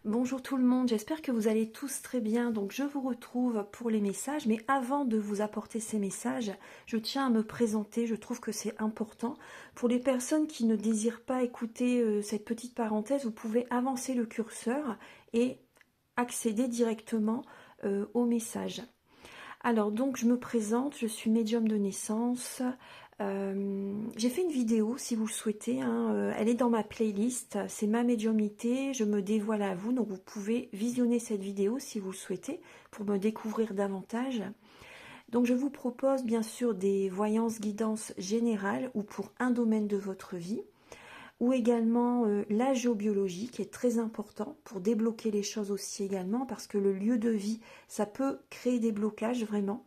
Bonjour tout le monde, j'espère que vous allez tous très bien. Donc je vous retrouve pour les messages, mais avant de vous apporter ces messages, je tiens à me présenter, je trouve que c'est important. Pour les personnes qui ne désirent pas écouter cette petite parenthèse, vous pouvez avancer le curseur et accéder directement au message. Alors donc je me présente, je suis médium de naissance. J'ai fait une vidéo si vous le souhaitez, hein, elle est dans ma playlist, c'est ma médiumnité, je me dévoile à vous, donc vous pouvez visionner cette vidéo si vous le souhaitez pour me découvrir davantage. Donc je vous propose bien sûr des voyances guidances générales ou pour un domaine de votre vie, ou également la géobiologie qui est très important pour débloquer les choses aussi également, parce que le lieu de vie, ça peut créer des blocages vraiment.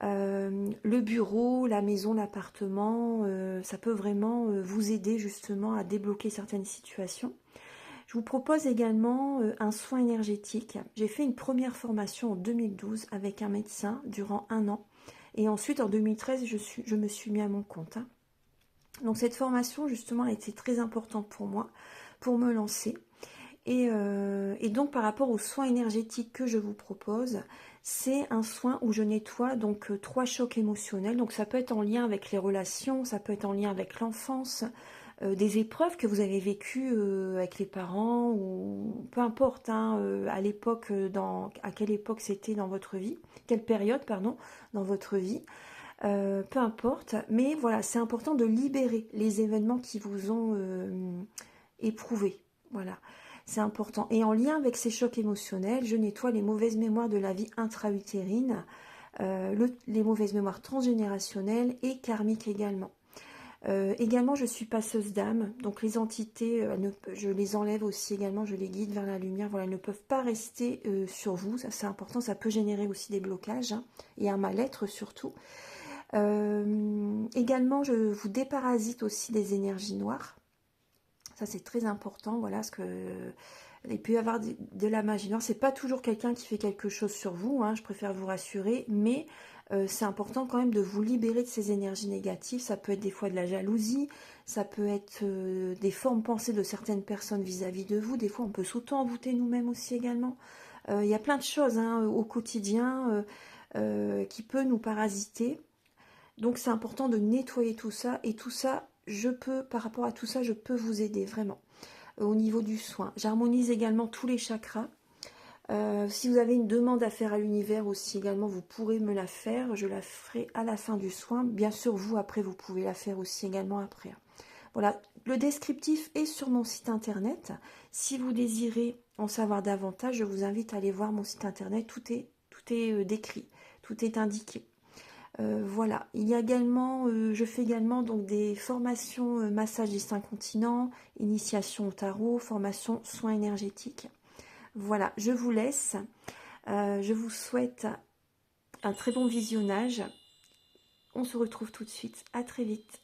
Le bureau, la maison, l'appartement, ça peut vraiment vous aider justement à débloquer certaines situations. Je vous propose également un soin énergétique. J'ai fait une première formation en 2012 avec un médecin durant 1 an. Et ensuite, en 2013, je me suis mis à mon compte, hein. Donc cette formation, justement, a été très importante pour moi, pour me lancer. Et donc par rapport aux soins énergétiques que je vous propose, c'est un soin où je nettoie donc 3 chocs émotionnels. Donc ça peut être en lien avec les relations, ça peut être en lien avec l'enfance, des épreuves que vous avez vécues avec les parents, ou peu importe, hein, à l'époque, à quelle époque c'était dans votre vie, quelle période, pardon, dans votre vie. Peu importe, mais voilà, c'est important de libérer les événements qui vous ont éprouvé. Voilà, c'est important. Et en lien avec ces chocs émotionnels, je nettoie les mauvaises mémoires de la vie intra-utérine, les mauvaises mémoires transgénérationnelles et karmiques également. Également, je suis passeuse d'âme, donc les entités, je les enlève aussi également, je les guide vers la lumière. Voilà, elles ne peuvent pas rester sur vous, ça c'est important, ça peut générer aussi des blocages, hein, et un mal-être surtout. Également, je vous déparasite aussi des énergies noires. Ça, c'est très important, voilà, parce que il peut y avoir de la magie noire. C'est pas toujours quelqu'un qui fait quelque chose sur vous, hein, je préfère vous rassurer, mais c'est important quand même de vous libérer de ces énergies négatives. Ça peut être des fois de la jalousie, ça peut être des formes pensées de certaines personnes vis-à-vis de vous. Des fois, on peut s'auto-envoûter nous-mêmes aussi également. Il y a plein de choses, hein, au quotidien qui peut nous parasiter. Donc c'est important de nettoyer tout ça, et tout ça, par rapport à tout ça, je peux vous aider vraiment au niveau du soin. J'harmonise également tous les chakras. Si vous avez une demande à faire à l'univers aussi également, vous pourrez me la faire. Je la ferai à la fin du soin. Bien sûr, vous, après, vous pouvez la faire aussi également après. Voilà, le descriptif est sur mon site internet. Si vous désirez en savoir davantage, je vous invite à aller voir mon site internet. Tout est décrit, tout est indiqué. Voilà, il y a également, je fais également donc des formations massage des 5 continents, initiation au tarot, formation soins énergétiques. Voilà, je vous laisse. Je vous souhaite un très bon visionnage. On se retrouve tout de suite. À très vite.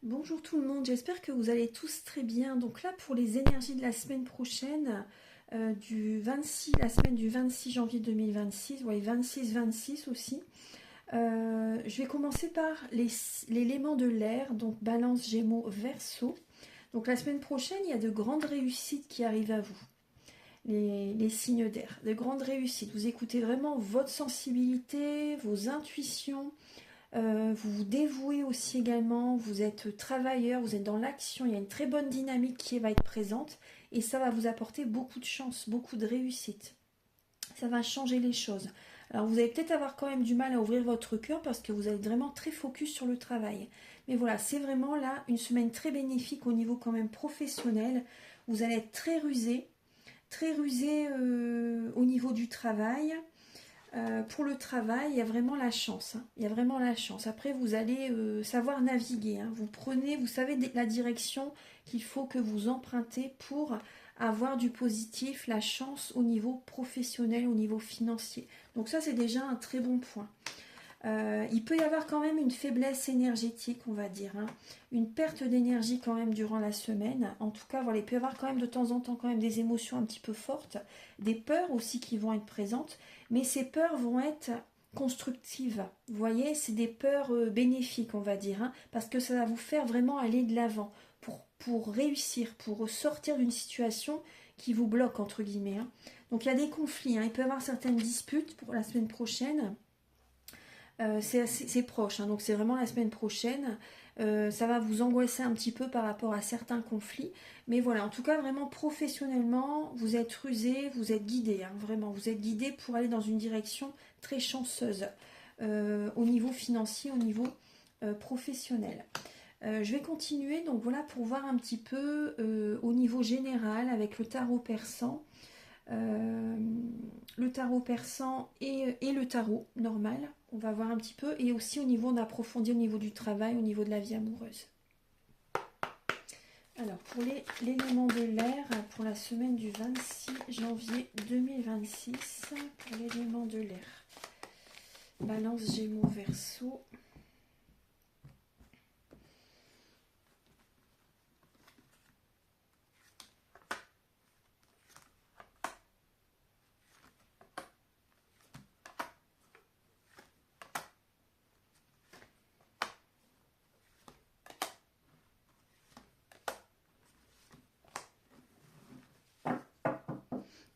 Bonjour tout le monde, j'espère que vous allez tous très bien. Donc là, pour les énergies de la semaine prochaine, la semaine du 26 janvier 2026, ouais, 26-26 aussi. Je vais commencer par l'élément de l'air, donc Balance, Gémeaux, Verseau. Donc la semaine prochaine, il y a de grandes réussites qui arrivent à vous. Les signes d'air, de grandes réussites. Vous écoutez vraiment votre sensibilité, vos intuitions. Vous vous dévouez aussi également, vous êtes travailleur, vous êtes dans l'action, il y a une très bonne dynamique qui va être présente, et ça va vous apporter beaucoup de chance, beaucoup de réussite. Ça va changer les choses. Alors vous allez peut-être avoir quand même du mal à ouvrir votre cœur parce que vous êtes vraiment très focus sur le travail. Mais voilà, c'est vraiment là une semaine très bénéfique au niveau quand même professionnel, Vous allez être très rusé au niveau du travail. Pour le travail, il y a vraiment la chance. Hein. Il y a vraiment la chance. Après, vous allez savoir naviguer. Hein. Vous savez la direction qu'il faut que vous empruntez pour avoir du positif, la chance au niveau professionnel, au niveau financier. Donc ça, c'est déjà un très bon point. Il peut y avoir quand même une faiblesse énergétique, on va dire, hein. Une perte d'énergie quand même durant la semaine. En tout cas, voilà, il peut y avoir quand même de temps en temps quand même des émotions un petit peu fortes, des peurs aussi qui vont être présentes, mais ces peurs vont être constructives. Vous voyez, c'est des peurs bénéfiques, on va dire, hein, parce que ça va vous faire vraiment aller de l'avant pour réussir, pour sortir d'une situation qui vous bloque, entre guillemets. Hein. Donc il y a des conflits, hein. Il peut y avoir certaines disputes pour la semaine prochaine. C'est proche, hein, donc c'est vraiment la semaine prochaine. Ça va vous angoisser un petit peu par rapport à certains conflits. Mais voilà, en tout cas, vraiment professionnellement, vous êtes rusé, vous êtes guidé, hein, vraiment. Vous êtes guidé pour aller dans une direction très chanceuse au niveau financier, au niveau professionnel. Je vais continuer, donc voilà, pour voir un petit peu au niveau général avec le tarot persan. Le tarot persan et le tarot normal, on va voir un petit peu, et aussi au niveau d'approfondir au niveau du travail, au niveau de la vie amoureuse. Alors pour l'élément de l'air, pour la semaine du 26 janvier 2026, pour l'élément de l'air, Balance, Gémeaux, Verseau.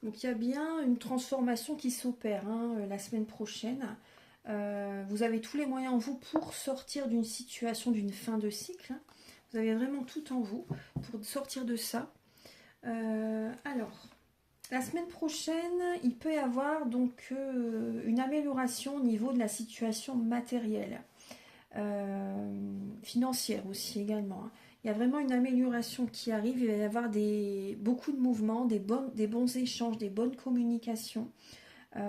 Donc il y a bien une transformation qui s'opère hein, la semaine prochaine. Vous avez tous les moyens en vous pour sortir d'une situation, d'une fin de cycle. Hein. Vous avez vraiment tout en vous pour sortir de ça. Alors, la semaine prochaine, il peut y avoir donc une amélioration au niveau de la situation matérielle, financière aussi également. Hein. Il y a vraiment une amélioration qui arrive, il va y avoir beaucoup de mouvements, des bons échanges, des bonnes communications. Il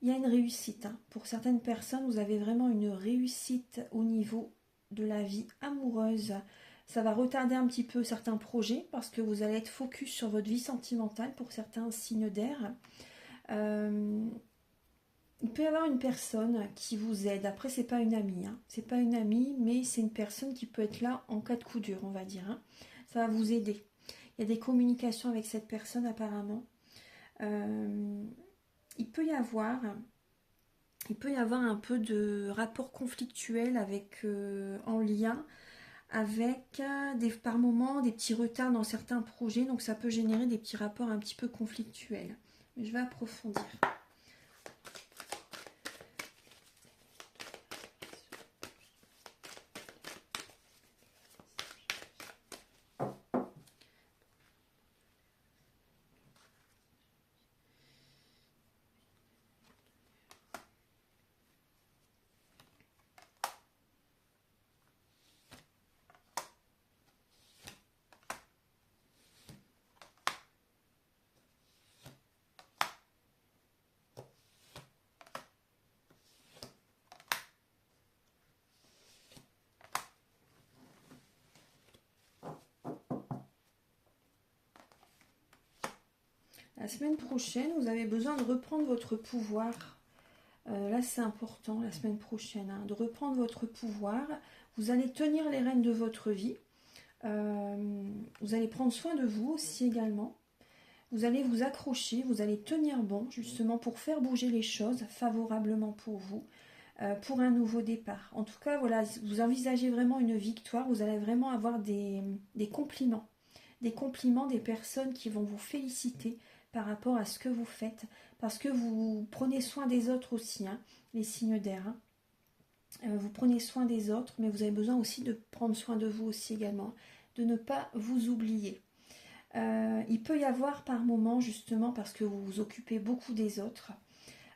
y a une réussite. Hein. Pour certaines personnes, vous avez vraiment une réussite au niveau de la vie amoureuse. Ça va retarder un petit peu certains projets parce que vous allez être focus sur votre vie sentimentale pour certains signes d'air. Il peut y avoir une personne qui vous aide. Après, c'est pas une amie. Hein. C'est pas une amie, mais c'est une personne qui peut être là en cas de coup dur, on va dire. Hein. Ça va vous aider. Il y a des communications avec cette personne apparemment. Il peut y avoir un peu de rapport conflictuel avec, en lien avec par moments des petits retards dans certains projets. Donc ça peut générer des petits rapports un petit peu conflictuels. Mais je vais approfondir. La semaine prochaine, vous avez besoin de reprendre votre pouvoir. Là, c'est important, la semaine prochaine, hein, de reprendre votre pouvoir. Vous allez tenir les rênes de votre vie. Vous allez prendre soin de vous aussi également. Vous allez vous accrocher, vous allez tenir bon, justement, pour faire bouger les choses favorablement pour vous, pour un nouveau départ. En tout cas, voilà, vous envisagez vraiment une victoire. Vous allez vraiment avoir des compliments. Des compliments des personnes qui vont vous féliciter par rapport à ce que vous faites, parce que vous prenez soin des autres aussi, hein, les signes d'air. Hein. Vous prenez soin des autres, mais vous avez besoin aussi de prendre soin de vous aussi également, de ne pas vous oublier. Il peut y avoir par moments, justement, parce que vous vous occupez beaucoup des autres,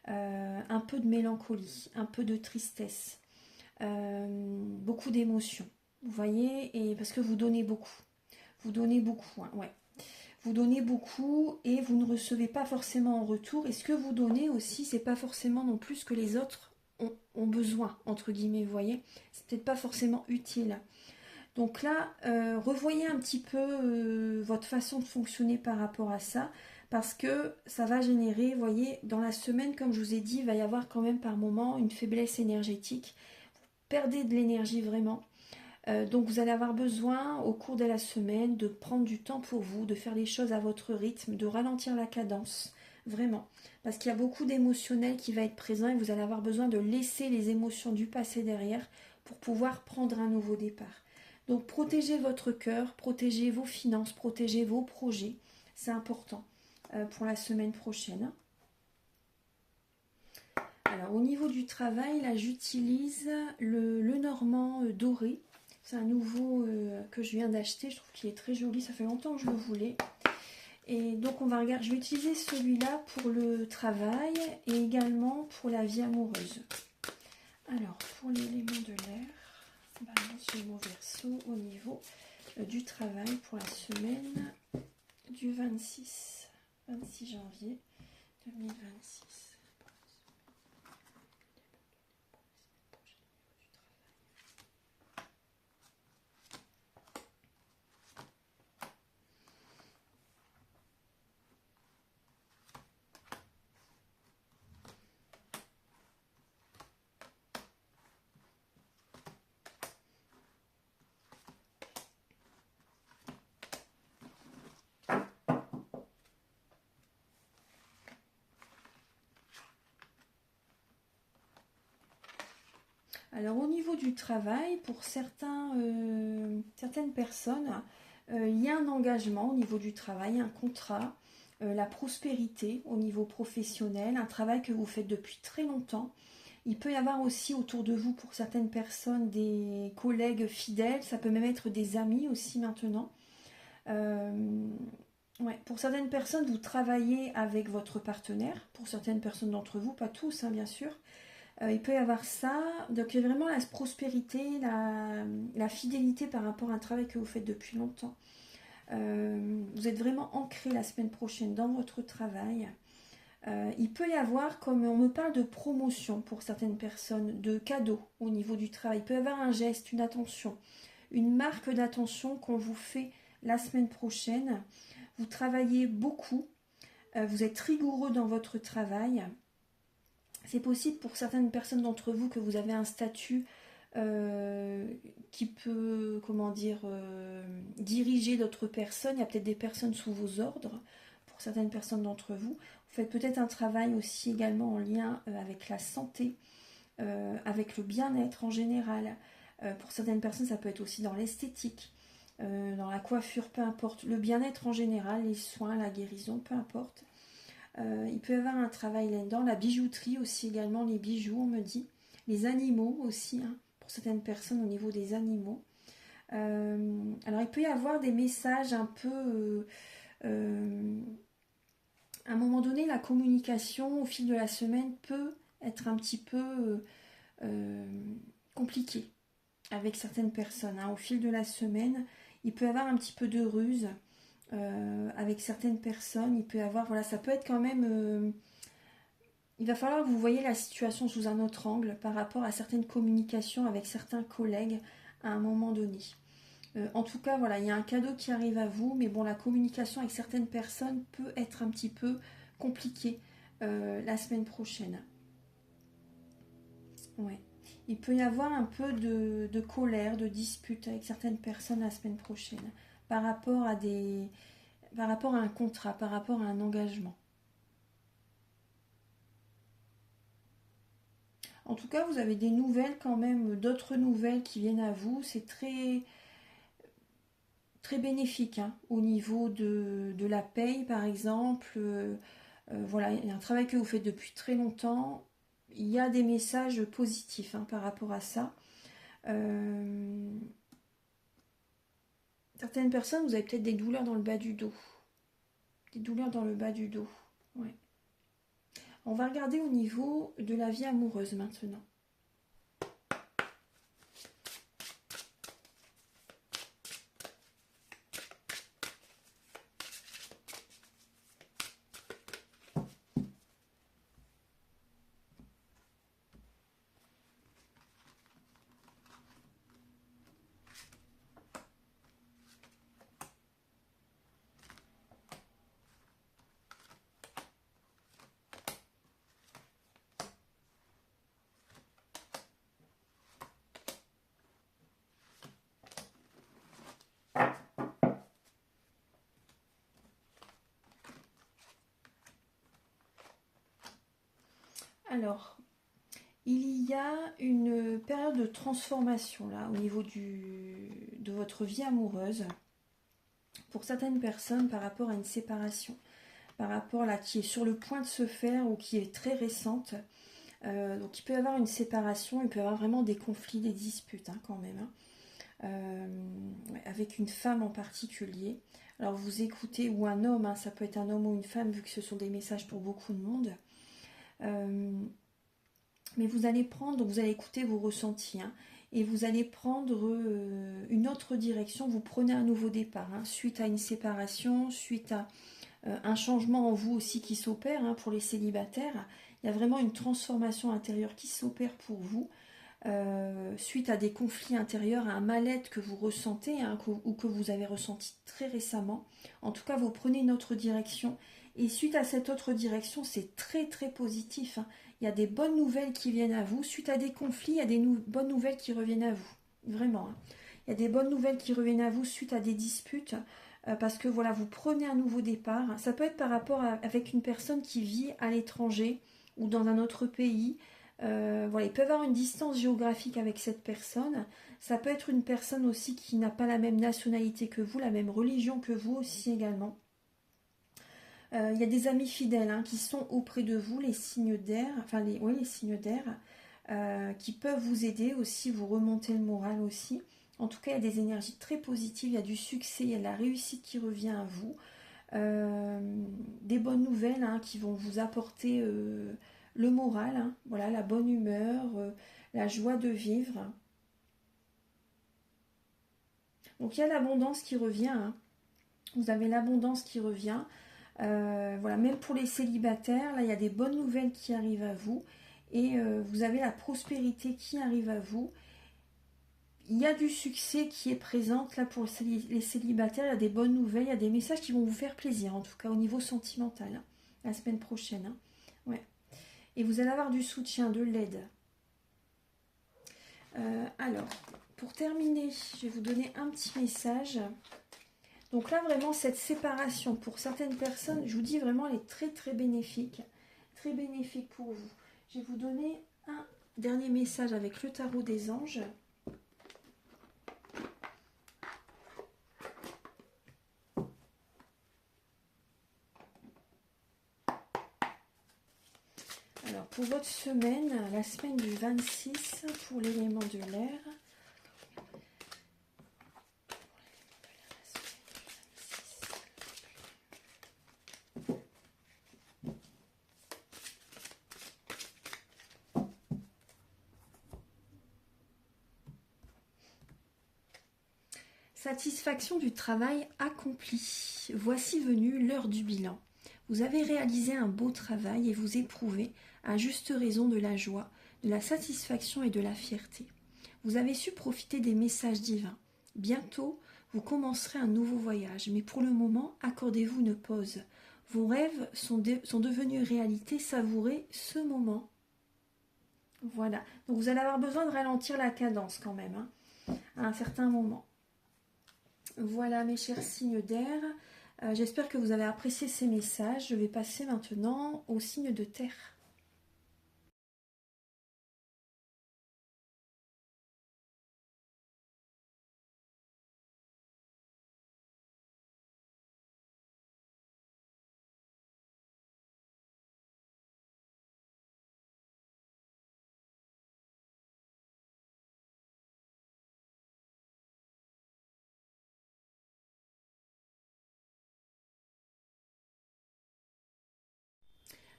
un peu de mélancolie, un peu de tristesse, beaucoup d'émotions. Vous voyez, et parce que vous donnez beaucoup. Vous donnez beaucoup, hein, ouais. Vous donnez beaucoup et vous ne recevez pas forcément en retour. Et ce que vous donnez aussi, c'est pas forcément non plus ce que les autres ont besoin, entre guillemets, vous voyez. C'est peut-être pas forcément utile. Donc là, revoyez un petit peu votre façon de fonctionner par rapport à ça, parce que ça va générer, vous voyez, dans la semaine, comme je vous ai dit, il va y avoir quand même par moment une faiblesse énergétique. Vous perdez de l'énergie vraiment. Donc vous allez avoir besoin au cours de la semaine de prendre du temps pour vous, de faire les choses à votre rythme, de ralentir la cadence, vraiment. Parce qu'il y a beaucoup d'émotionnel qui va être présent et vous allez avoir besoin de laisser les émotions du passé derrière pour pouvoir prendre un nouveau départ. Donc protégez votre cœur, protégez vos finances, protégez vos projets. C'est important pour la semaine prochaine. Alors au niveau du travail, là j'utilise le Normand doré. C'est un nouveau que je viens d'acheter. Je trouve qu'il est très joli. Ça fait longtemps que je le voulais. Et donc on va regarder. Je vais utiliser celui-là pour le travail et également pour la vie amoureuse. Alors pour l'élément de l'air, balance Gémeaux Verseau au niveau du travail pour la semaine du 26 janvier 2026. Alors au niveau du travail, pour certaines personnes, il y a un engagement au niveau du travail, un contrat, la prospérité au niveau professionnel, un travail que vous faites depuis très longtemps. Il peut y avoir aussi autour de vous, pour certaines personnes, des collègues fidèles, ça peut même être des amis aussi maintenant. Ouais, pour certaines personnes, vous travaillez avec votre partenaire, pour certaines personnes d'entre vous, pas tous hein, bien sûr. Il peut y avoir ça, donc il y a vraiment la prospérité, la fidélité par rapport à un travail que vous faites depuis longtemps. Vous êtes vraiment ancré la semaine prochaine dans votre travail. Il peut y avoir, comme on me parle de promotion pour certaines personnes, de cadeaux au niveau du travail. Il peut y avoir un geste, une attention, une marque d'attention qu'on vous fait la semaine prochaine. Vous travaillez beaucoup, vous êtes rigoureux dans votre travail. C'est possible pour certaines personnes d'entre vous que vous avez un statut qui peut, comment dire, diriger d'autres personnes. Il y a peut-être des personnes sous vos ordres pour certaines personnes d'entre vous. Vous faites peut-être un travail aussi également en lien avec la santé, avec le bien-être en général. Pour certaines personnes, ça peut être aussi dans l'esthétique, dans la coiffure, peu importe. Le bien-être en général, les soins, la guérison, peu importe. Il peut y avoir un travail là-dedans, la bijouterie aussi également, les bijoux on me dit, les animaux aussi, hein, pour certaines personnes au niveau des animaux. Alors il peut y avoir des messages un peu, à un moment donné la communication au fil de la semaine peut être un petit peu compliquée avec certaines personnes, hein. Au fil de la semaine, il peut y avoir un petit peu de ruse. Avec certaines personnes, il peut y avoir, voilà, ça peut être quand même, il va falloir que vous voyez la situation sous un autre angle par rapport à certaines communications avec certains collègues à un moment donné. En tout cas, voilà, il y a un cadeau qui arrive à vous, mais bon, la communication avec certaines personnes peut être un petit peu compliquée la semaine prochaine. Ouais. Il peut y avoir un peu de colère, de dispute avec certaines personnes la semaine prochaine par rapport à un contrat, par rapport à un engagement. En tout cas, vous avez des nouvelles quand même, d'autres nouvelles qui viennent à vous. C'est très, très bénéfique hein, au niveau de la paye, par exemple. Voilà, il y a un travail que vous faites depuis très longtemps. Il y a des messages positifs hein, par rapport à ça. Certaines personnes, vous avez peut-être des douleurs dans le bas du dos. Des douleurs dans le bas du dos. Ouais. On va regarder au niveau de la vie amoureuse maintenant. Alors, il y a une période de transformation là au niveau de votre vie amoureuse pour certaines personnes par rapport à une séparation, par rapport là qui est sur le point de se faire ou qui est très récente. Donc il peut y avoir une séparation, il peut y avoir vraiment des conflits, des disputes hein, quand même, hein. Ouais, avec une femme en particulier. Alors vous écoutez, ou un homme, hein, ça peut être un homme ou une femme vu que ce sont des messages pour beaucoup de monde. Mais vous allez prendre, vous allez écouter vos ressentis hein, et vous allez prendre une autre direction, vous prenez un nouveau départ hein, suite à une séparation, suite à un changement en vous aussi qui s'opère hein, pour les célibataires. Il y a vraiment une transformation intérieure qui s'opère pour vous suite à des conflits intérieurs, à un mal-être que vous ressentez hein, ou que vous avez ressenti très récemment. En tout cas, vous prenez une autre direction et suite à cette autre direction, c'est très très positif, hein. Il y a des bonnes nouvelles qui viennent à vous. Suite à des conflits, il y a des bonnes nouvelles qui reviennent à vous. Vraiment, hein. Il y a des bonnes nouvelles qui reviennent à vous suite à des disputes. Parce que voilà, vous prenez un nouveau départ. Ça peut être par rapport avec une personne qui vit à l'étranger ou dans un autre pays. Voilà, il peut y avoir une distance géographique avec cette personne. Ça peut être une personne aussi qui n'a pas la même nationalité que vous, la même religion que vous aussi également. Il y a des amis fidèles hein, qui sont auprès de vous, les signes d'air, enfin les signes d'air, qui peuvent vous aider aussi, vous remonter le moral aussi. En tout cas, il y a des énergies très positives, il y a du succès, il y a de la réussite qui revient à vous. Des bonnes nouvelles hein, qui vont vous apporter le moral, hein, voilà, la bonne humeur, la joie de vivre. Donc il y a l'abondance qui revient, hein. Vous avez l'abondance qui revient. Voilà, même pour les célibataires, là il y a des bonnes nouvelles qui arrivent à vous et vous avez la prospérité qui arrive à vous. Il y a du succès qui est présent là pour les célibataires, il y a des bonnes nouvelles, il y a des messages qui vont vous faire plaisir, en tout cas au niveau sentimental, hein, la semaine prochaine. Hein. Ouais. Et vous allez avoir du soutien, de l'aide. Alors, pour terminer, je vais vous donner un petit message. Donc là, vraiment, cette séparation, pour certaines personnes, je vous dis vraiment, elle est très très bénéfique. Très bénéfique pour vous. Je vais vous donner un dernier message avec le tarot des anges. Alors, pour votre semaine, la semaine du 26, pour l'élément de l'air. Satisfaction du travail accompli. Voici venue l'heure du bilan. Vous avez réalisé un beau travail et vous éprouvez, à juste raison, de la joie, de la satisfaction et de la fierté. Vous avez su profiter des messages divins. Bientôt, vous commencerez un nouveau voyage, mais pour le moment, accordez-vous une pause. Vos rêves sont devenus réalité, savourez ce moment. Voilà, donc vous allez avoir besoin de ralentir la cadence quand même, hein, à un certain moment. Voilà mes chers signes d'air, j'espère que vous avez apprécié ces messages. Je vais passer maintenant aux signes de terre.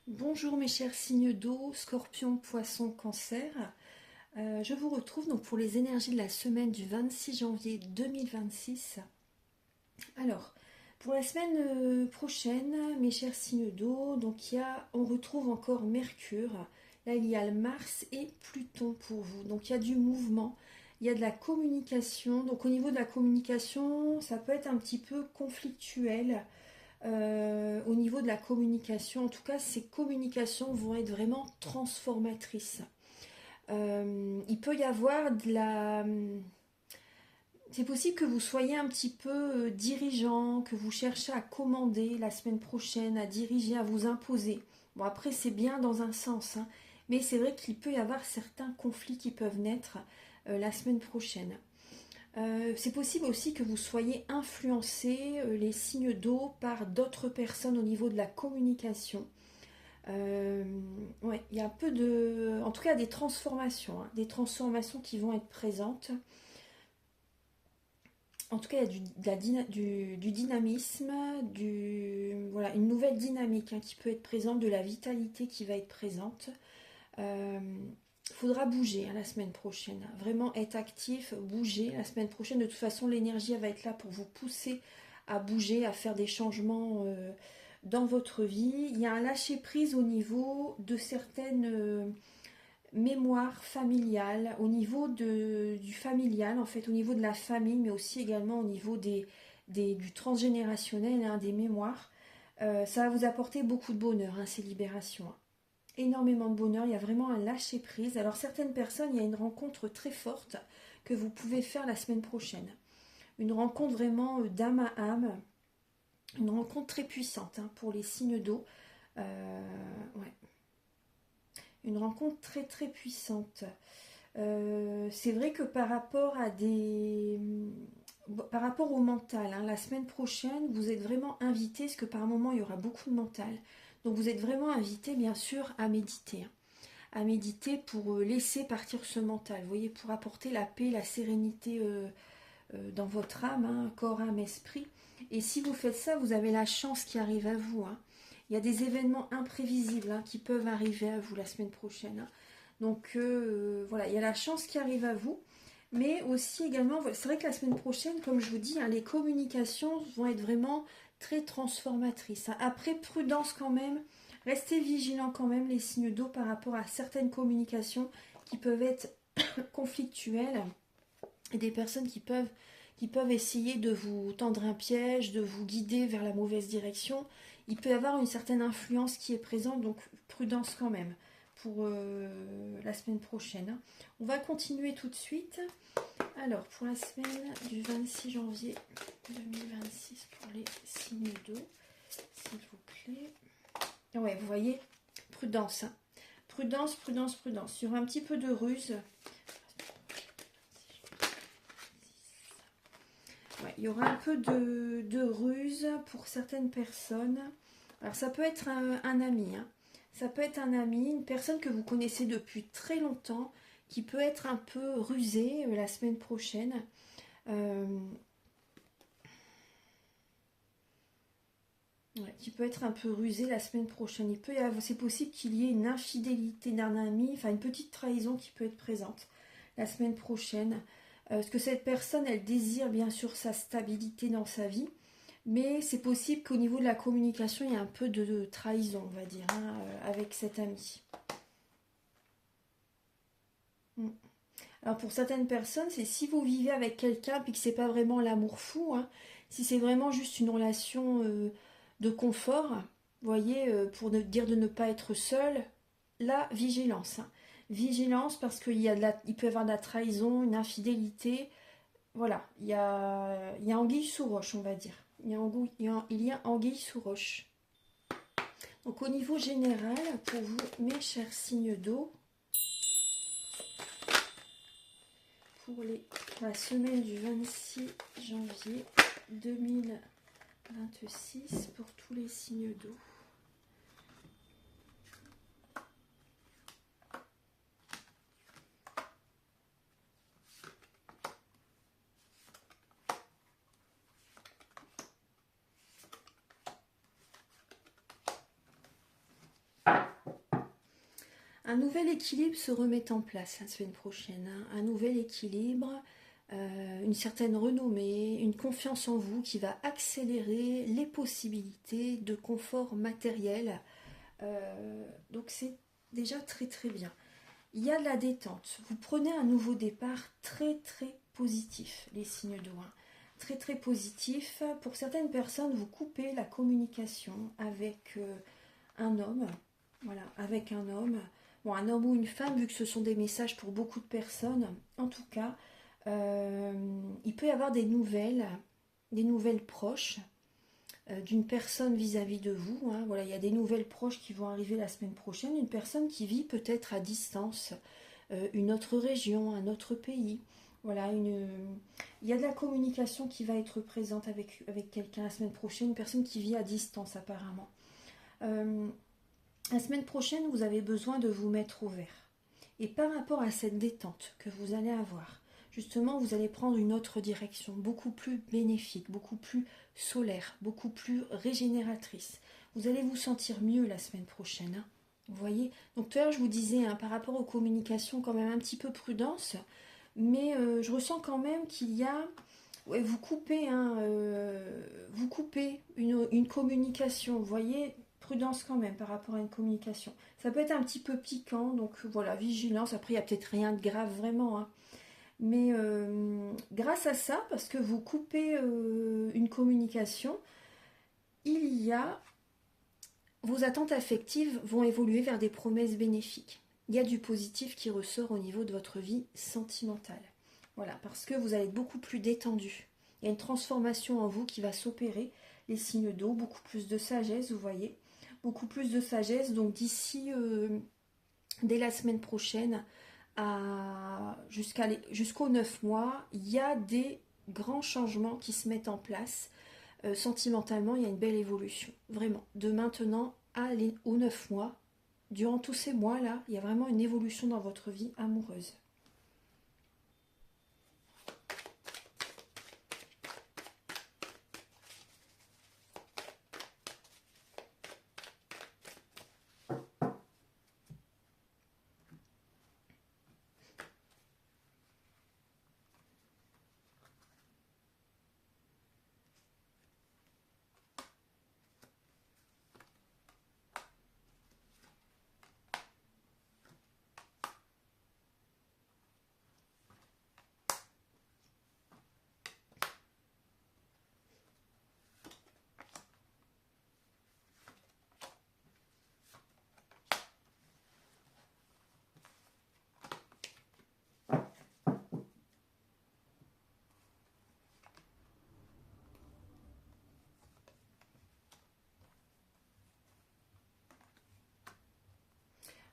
Bonjour mes chers signes d'eau, scorpion, poisson, cancer. Je vous retrouve donc pour les énergies de la semaine du 26 janvier 2026. Alors, pour la semaine prochaine, mes chers signes d'eau, donc on retrouve encore Mercure. Là, il y a le Mars et Pluton pour vous. Donc, il y a du mouvement, il y a de la communication. Donc, au niveau de la communication, ça peut être un petit peu conflictuel. Au niveau de la communication, en tout cas, ces communications vont être vraiment transformatrices. Il peut y avoir de la... C'est possible que vous soyez un petit peu dirigeant, que vous cherchez à commander la semaine prochaine, à diriger, à vous imposer. Bon, après, c'est bien dans un sens, hein, Mais c'est vrai qu'il peut y avoir certains conflits qui peuvent naître la semaine prochaine. C'est possible aussi que vous soyez influencé, les signes d'eau, par d'autres personnes au niveau de la communication. Ouais, il y a un peu de... En tout cas, des transformations, hein, des transformations qui vont être présentes. En tout cas, il y a du dynamisme, voilà, une nouvelle dynamique, hein, qui peut être présente, de la vitalité qui va être présente. Il faudra bouger, hein, la semaine prochaine. Vraiment être actif, bouger. La semaine prochaine, de toute façon, l'énergie va être là pour vous pousser à bouger, à faire des changements dans votre vie. Il y a un lâcher-prise au niveau de certaines mémoires familiales, au niveau du familial, en fait, au niveau de la famille, mais aussi également au niveau du transgénérationnel, hein, des mémoires. Ça va vous apporter beaucoup de bonheur, hein, ces libérations, hein. Énormément de bonheur, il y a vraiment un lâcher prise. Alors certaines personnes, il y a une rencontre très forte que vous pouvez faire la semaine prochaine. Une rencontre vraiment d'âme à âme, une rencontre très puissante, hein, pour les signes d'eau. Ouais. Une rencontre très très puissante. C'est vrai que par rapport au mental, hein, la semaine prochaine, vous êtes vraiment invité, parce que par moment, il y aura beaucoup de mental. Donc vous êtes vraiment invité, bien sûr, à méditer, hein. À méditer pour laisser partir ce mental, vous voyez, pour apporter la paix, la sérénité dans votre âme, hein, corps, âme, esprit. Et si vous faites ça, vous avez la chance qui arrive à vous, hein. Il y a des événements imprévisibles, hein, qui peuvent arriver à vous la semaine prochaine, hein. Donc voilà, il y a la chance qui arrive à vous. Mais aussi également, c'est vrai que la semaine prochaine, comme je vous dis, hein, les communications vont être vraiment très transformatrices, hein. Après, prudence quand même. Restez vigilants quand même, les signes d'eau, par rapport à certaines communications qui peuvent être conflictuelles, et des personnes qui peuvent essayer de vous tendre un piège, de vous guider vers la mauvaise direction. Il peut y avoir une certaine influence qui est présente, donc prudence quand même pour la semaine prochaine, hein. On va continuer tout de suite. Alors, pour la semaine du 26 janvier 2026, pour les signes d'eau, s'il vous plaît. Ouais, vous voyez, prudence, hein. Prudence, prudence, prudence. Il y aura un petit peu de ruse. Ouais, il y aura un peu de ruse pour certaines personnes. Alors ça peut être un ami, hein. Ça peut être un ami, une personne que vous connaissez depuis très longtemps, qui peut être un peu rusée la semaine prochaine. Ouais, qui peut être un peu rusé la semaine prochaine. C'est possible qu'il y ait une infidélité d'un ami, enfin une petite trahison qui peut être présente la semaine prochaine. Parce que cette personne, elle désire bien sûr sa stabilité dans sa vie, mais c'est possible qu'au niveau de la communication, il y ait un peu de trahison, on va dire, hein, avec cet ami. Mm. Alors pour certaines personnes, c'est si vous vivez avec quelqu'un puis que c'est pas vraiment l'amour fou, hein, si c'est vraiment juste une relation de confort, vous voyez, pour dire de ne pas être seul, là, vigilance, hein. Vigilance parce il peut y avoir de la trahison, une infidélité. Voilà, il y a anguille sous roche, on va dire. Il y a anguille sous roche. Donc au niveau général, pour vous, mes chers signes d'eau, pour la semaine du 26 janvier 2026, pour tous les signes d'eau. Un nouvel équilibre se remet en place la semaine prochaine, hein. Un nouvel équilibre, une certaine renommée, une confiance en vous qui va accélérer les possibilités de confort matériel. Donc c'est déjà très très bien. Il y a de la détente. Vous prenez un nouveau départ très très positif, les signes d'eau, hein. Très très positif. Pour certaines personnes, vous coupez la communication avec un homme. Voilà, avec un homme. Bon, un homme ou une femme, vu que ce sont des messages pour beaucoup de personnes. En tout cas, il peut y avoir des nouvelles proches. d'une personne vis-à-vis de vous. Hein. Voilà, il y a des nouvelles proches qui vont arriver la semaine prochaine. Une personne qui vit peut-être à distance, une autre région, un autre pays. Voilà, il y a de la communication qui va être présente avec quelqu'un la semaine prochaine, une personne qui vit à distance apparemment. Euh, la semaine prochaine, vous avez besoin de vous mettre au vert. Et par rapport à cette détente que vous allez avoir, justement, vous allez prendre une autre direction, beaucoup plus bénéfique, beaucoup plus solaire, beaucoup plus régénératrice. Vous allez vous sentir mieux la semaine prochaine. Hein. Vous voyez. Donc tout à l'heure, je vous disais, hein, par rapport aux communications, quand même un petit peu prudence, mais je ressens quand même qu'il y a... Ouais, vous coupez une communication, vous voyez, prudence quand même par rapport à une communication. Ça peut être un petit peu piquant, donc voilà, vigilance. Après, il n'y a peut-être rien de grave vraiment, hein. Mais grâce à ça, parce que vous coupez une communication, il y a vos attentes affectives vont évoluer vers des promesses bénéfiques. Il y a du positif qui ressort au niveau de votre vie sentimentale. Voilà, parce que vous allez être beaucoup plus détendu. Il y a une transformation en vous qui va s'opérer. Les signes d'eau, beaucoup plus de sagesse, vous voyez. Beaucoup plus de sagesse. Donc d'ici, dès la semaine prochaine, jusqu'aux 9 mois, il y a des grands changements qui se mettent en place. Sentimentalement, il y a une belle évolution. Vraiment. De maintenant aux 9 mois, durant tous ces mois-là, il y a vraiment une évolution dans votre vie amoureuse.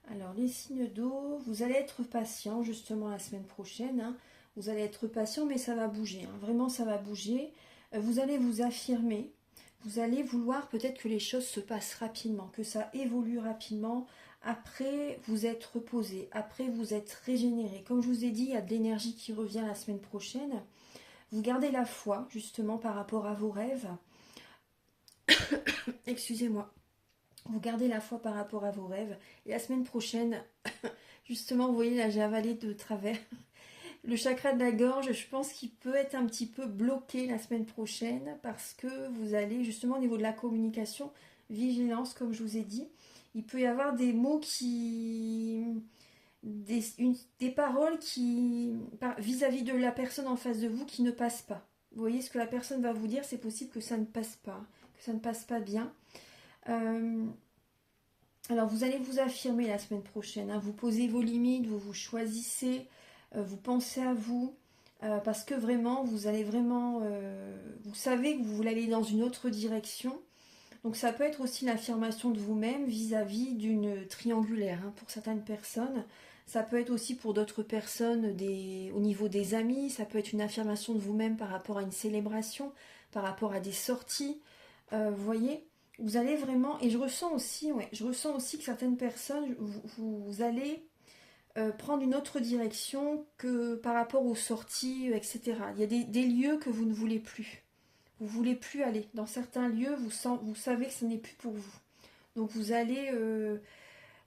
Alors, les signes d'eau, vous allez être patient justement la semaine prochaine. Hein. Vous allez être patient, mais ça va bouger. Hein. Vraiment, ça va bouger. Vous allez vous affirmer. Vous allez vouloir peut-être que les choses se passent rapidement, que ça évolue rapidement. Après, vous êtes reposé. Après, vous êtes régénéré. Comme je vous ai dit, il y a de l'énergie qui revient la semaine prochaine. Vous gardez la foi justement par rapport à vos rêves. Excusez-moi. Vous gardez la foi par rapport à vos rêves. Et la semaine prochaine, justement, vous voyez, là, j'ai avalé de travers. Le chakra de la gorge, je pense qu'il peut être un petit peu bloqué la semaine prochaine parce que vous allez, justement, au niveau de la communication, vigilance, comme je vous ai dit. Il peut y avoir des mots qui... des paroles qui, vis-à-vis de la personne en face de vous, qui ne passent pas. Vous voyez ce que la personne va vous dire, c'est possible que ça ne passe pas, que ça ne passe pas bien. Alors vous allez vous affirmer la semaine prochaine, hein. Vous posez vos limites, vous vous choisissez, vous pensez à vous, parce que vraiment vous allez vraiment, vous savez que vous voulez aller dans une autre direction. Donc ça peut être aussi l'affirmation de vous-même vis-à-vis d'une triangulaire, hein, pour certaines personnes. Ça peut être aussi pour d'autres personnes au niveau des amis, ça peut être une affirmation de vous-même par rapport à une célébration, par rapport à des sorties, vous voyez. Vous allez vraiment, et je ressens aussi que certaines personnes, vous allez prendre une autre direction que par rapport aux sorties, etc. Il y a des lieux que vous ne voulez plus. Vous ne voulez plus aller. Dans certains lieux, vous savez que ce n'est plus pour vous. Donc vous allez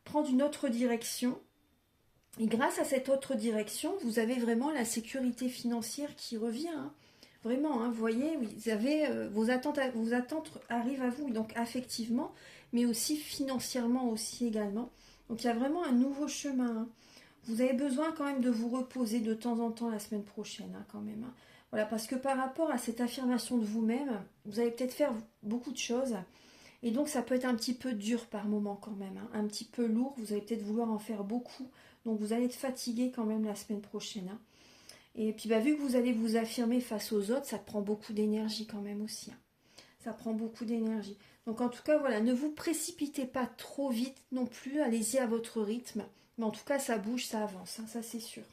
prendre une autre direction. Et grâce à cette autre direction, vous avez vraiment la sécurité financière qui revient. Hein. Vraiment, hein, vous voyez, vous avez, vos attentes arrivent à vous, donc affectivement, mais aussi financièrement aussi également. Donc il y a vraiment un nouveau chemin. Hein. Vous avez besoin quand même de vous reposer de temps en temps la semaine prochaine, hein, quand même. Hein. Voilà, parce que par rapport à cette affirmation de vous-même, vous allez peut-être faire beaucoup de choses. Et donc ça peut être un petit peu dur par moment quand même, hein, un petit peu lourd. Vous allez peut-être vouloir en faire beaucoup. Donc vous allez être fatigué quand même la semaine prochaine. Hein. Et puis vu que vous allez vous affirmer face aux autres, ça prend beaucoup d'énergie quand même aussi. Hein. Ça prend beaucoup d'énergie. Donc en tout cas, voilà, ne vous précipitez pas trop vite non plus. Allez-y à votre rythme. Mais en tout cas, ça bouge, ça avance, hein, ça c'est sûr.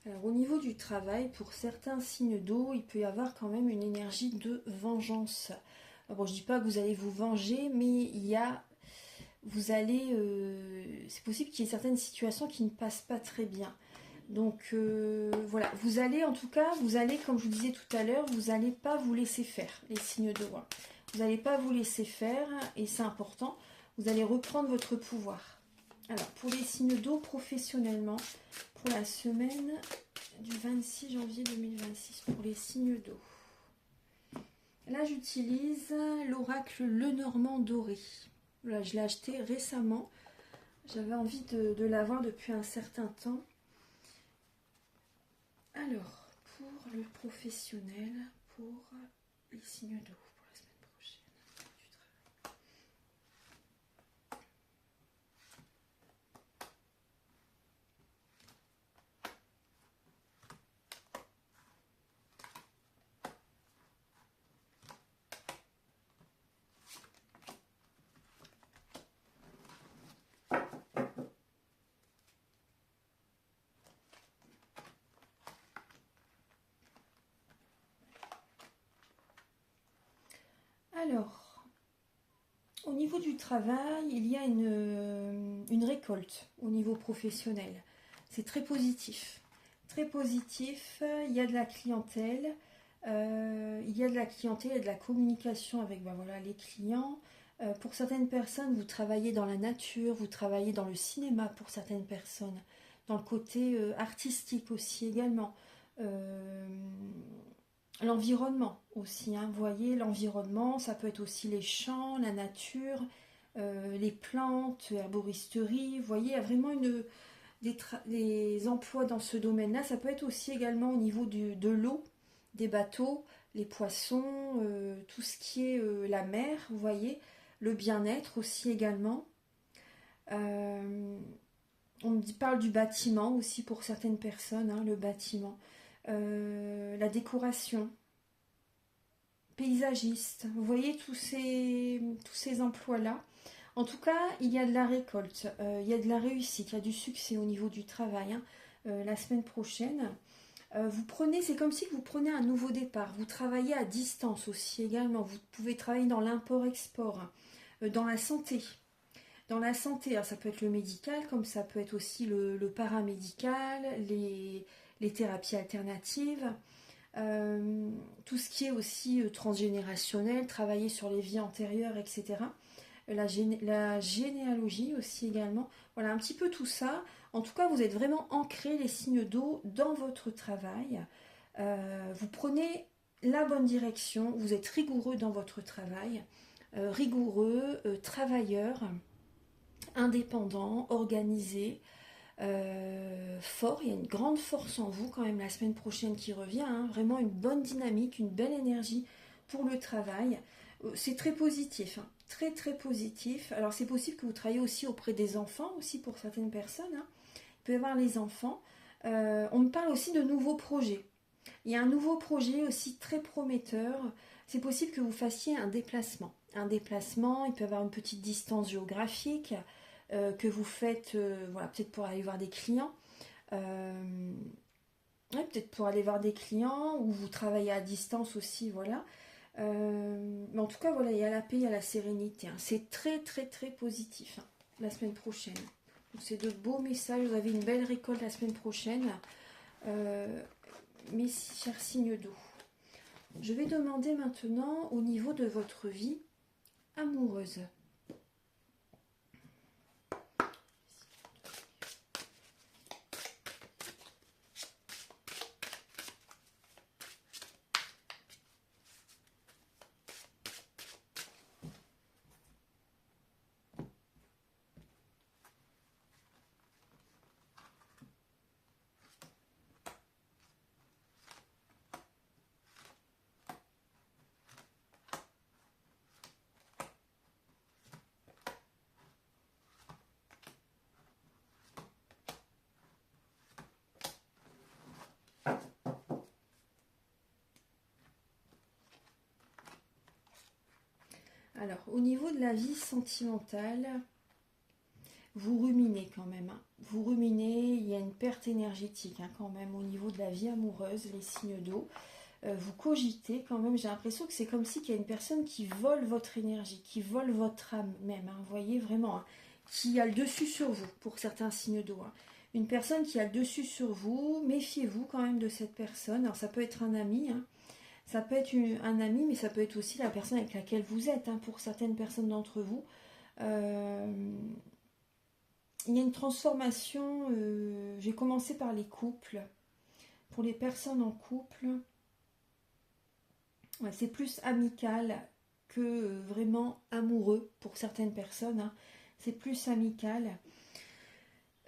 Alors, au niveau du travail, pour certains signes d'eau, il peut y avoir quand même une énergie de vengeance. Bon, je dis pas que vous allez vous venger, mais vous allez, c'est possible qu'il y ait certaines situations qui ne passent pas très bien. Donc voilà, vous allez en tout cas, comme je vous disais tout à l'heure, vous n'allez pas vous laisser faire les signes d'eau, hein. Vous n'allez pas vous laisser faire, et c'est important, vous allez reprendre votre pouvoir. Alors, pour les signes d'eau professionnellement, pour la semaine du 26 janvier 2026, pour les signes d'eau. Là, j'utilise l'oracle Lenormand doré. Là, je l'ai acheté récemment. J'avais envie de l'avoir depuis un certain temps. Alors, pour le professionnel, pour les signes d'eau, pour la semaine prochaine, du travail. Alors, au niveau du travail, il y a une récolte au niveau professionnel. C'est très positif. Très positif, il y a de la clientèle. Il y a de la clientèle et de la communication avec ben voilà, les clients. Pour certaines personnes, vous travaillez dans la nature, vous travaillez dans le cinéma pour certaines personnes, dans le côté artistique aussi également. Euh, L'environnement aussi, hein. Vous voyez, l'environnement, ça peut être aussi les champs, la nature, les plantes, herboristerie. Vous voyez, il y a vraiment des emplois dans ce domaine-là. Ça peut être aussi également au niveau de l'eau, des bateaux, les poissons, tout ce qui est la mer, vous voyez, le bien-être aussi également. Euh, parle du bâtiment aussi pour certaines personnes, hein, le bâtiment. La décoration, paysagiste. Vous voyez tous ces emplois-là. En tout cas, il y a de la récolte, il y a de la réussite, il y a du succès au niveau du travail, hein. La semaine prochaine, c'est comme si vous prenez un nouveau départ. Vous travaillez à distance aussi également. Vous pouvez travailler dans l'import-export, hein, dans la santé. Dans la santé, alors ça peut être le médical, comme ça peut être aussi le paramédical, les thérapies alternatives. Tout ce qui est aussi transgénérationnel, travailler sur les vies antérieures, etc. La généalogie aussi également. Voilà, un petit peu tout ça. En tout cas, vous êtes vraiment ancré les signes d'eau dans votre travail. Vous prenez la bonne direction, vous êtes rigoureux dans votre travail, rigoureux, travailleur, indépendant, organisé, fort. Il y a une grande force en vous quand même la semaine prochaine qui revient, hein. Vraiment une bonne dynamique, une belle énergie pour le travail. C'est très positif, hein. Très très positif. Alors c'est possible que vous travaillez aussi auprès des enfants, aussi pour certaines personnes, hein. Il peut y avoir les enfants. On me parle aussi de nouveaux projets. Il y a un nouveau projet aussi très prometteur. C'est possible que vous fassiez un déplacement. Un déplacement, il peut y avoir une petite distance géographique que vous faites, voilà, peut-être pour aller voir des clients. Ouais, peut-être pour aller voir des clients ou vous travaillez à distance aussi, voilà. Mais en tout cas, voilà, il y a la paix, il y a la sérénité, hein. C'est très, très, très positif, hein, la semaine prochaine. Donc, c'est de beaux messages. Vous avez une belle récolte la semaine prochaine. Mes chers signes d'eau. Je vais demander maintenant au niveau de votre vie amoureuse. Alors, au niveau de la vie sentimentale, vous ruminez quand même. Hein. Vous ruminez, il y a une perte énergétique hein, quand même au niveau de la vie amoureuse, les signes d'eau. Vous cogitez quand même, j'ai l'impression que c'est comme si il y a une personne qui vole votre énergie, qui vole votre âme même, hein, vous voyez vraiment, hein, qui a le dessus sur vous pour certains signes d'eau. Hein. Une personne qui a le dessus sur vous, méfiez-vous quand même de cette personne. Alors ça peut être un ami, hein, ça peut être un ami, mais ça peut être aussi la personne avec laquelle vous êtes, hein, pour certaines personnes d'entre vous. Il y a une transformation, j'ai commencé par les couples. Pour les personnes en couple, ouais, c'est plus amical que vraiment amoureux pour certaines personnes. Hein. C'est plus amical.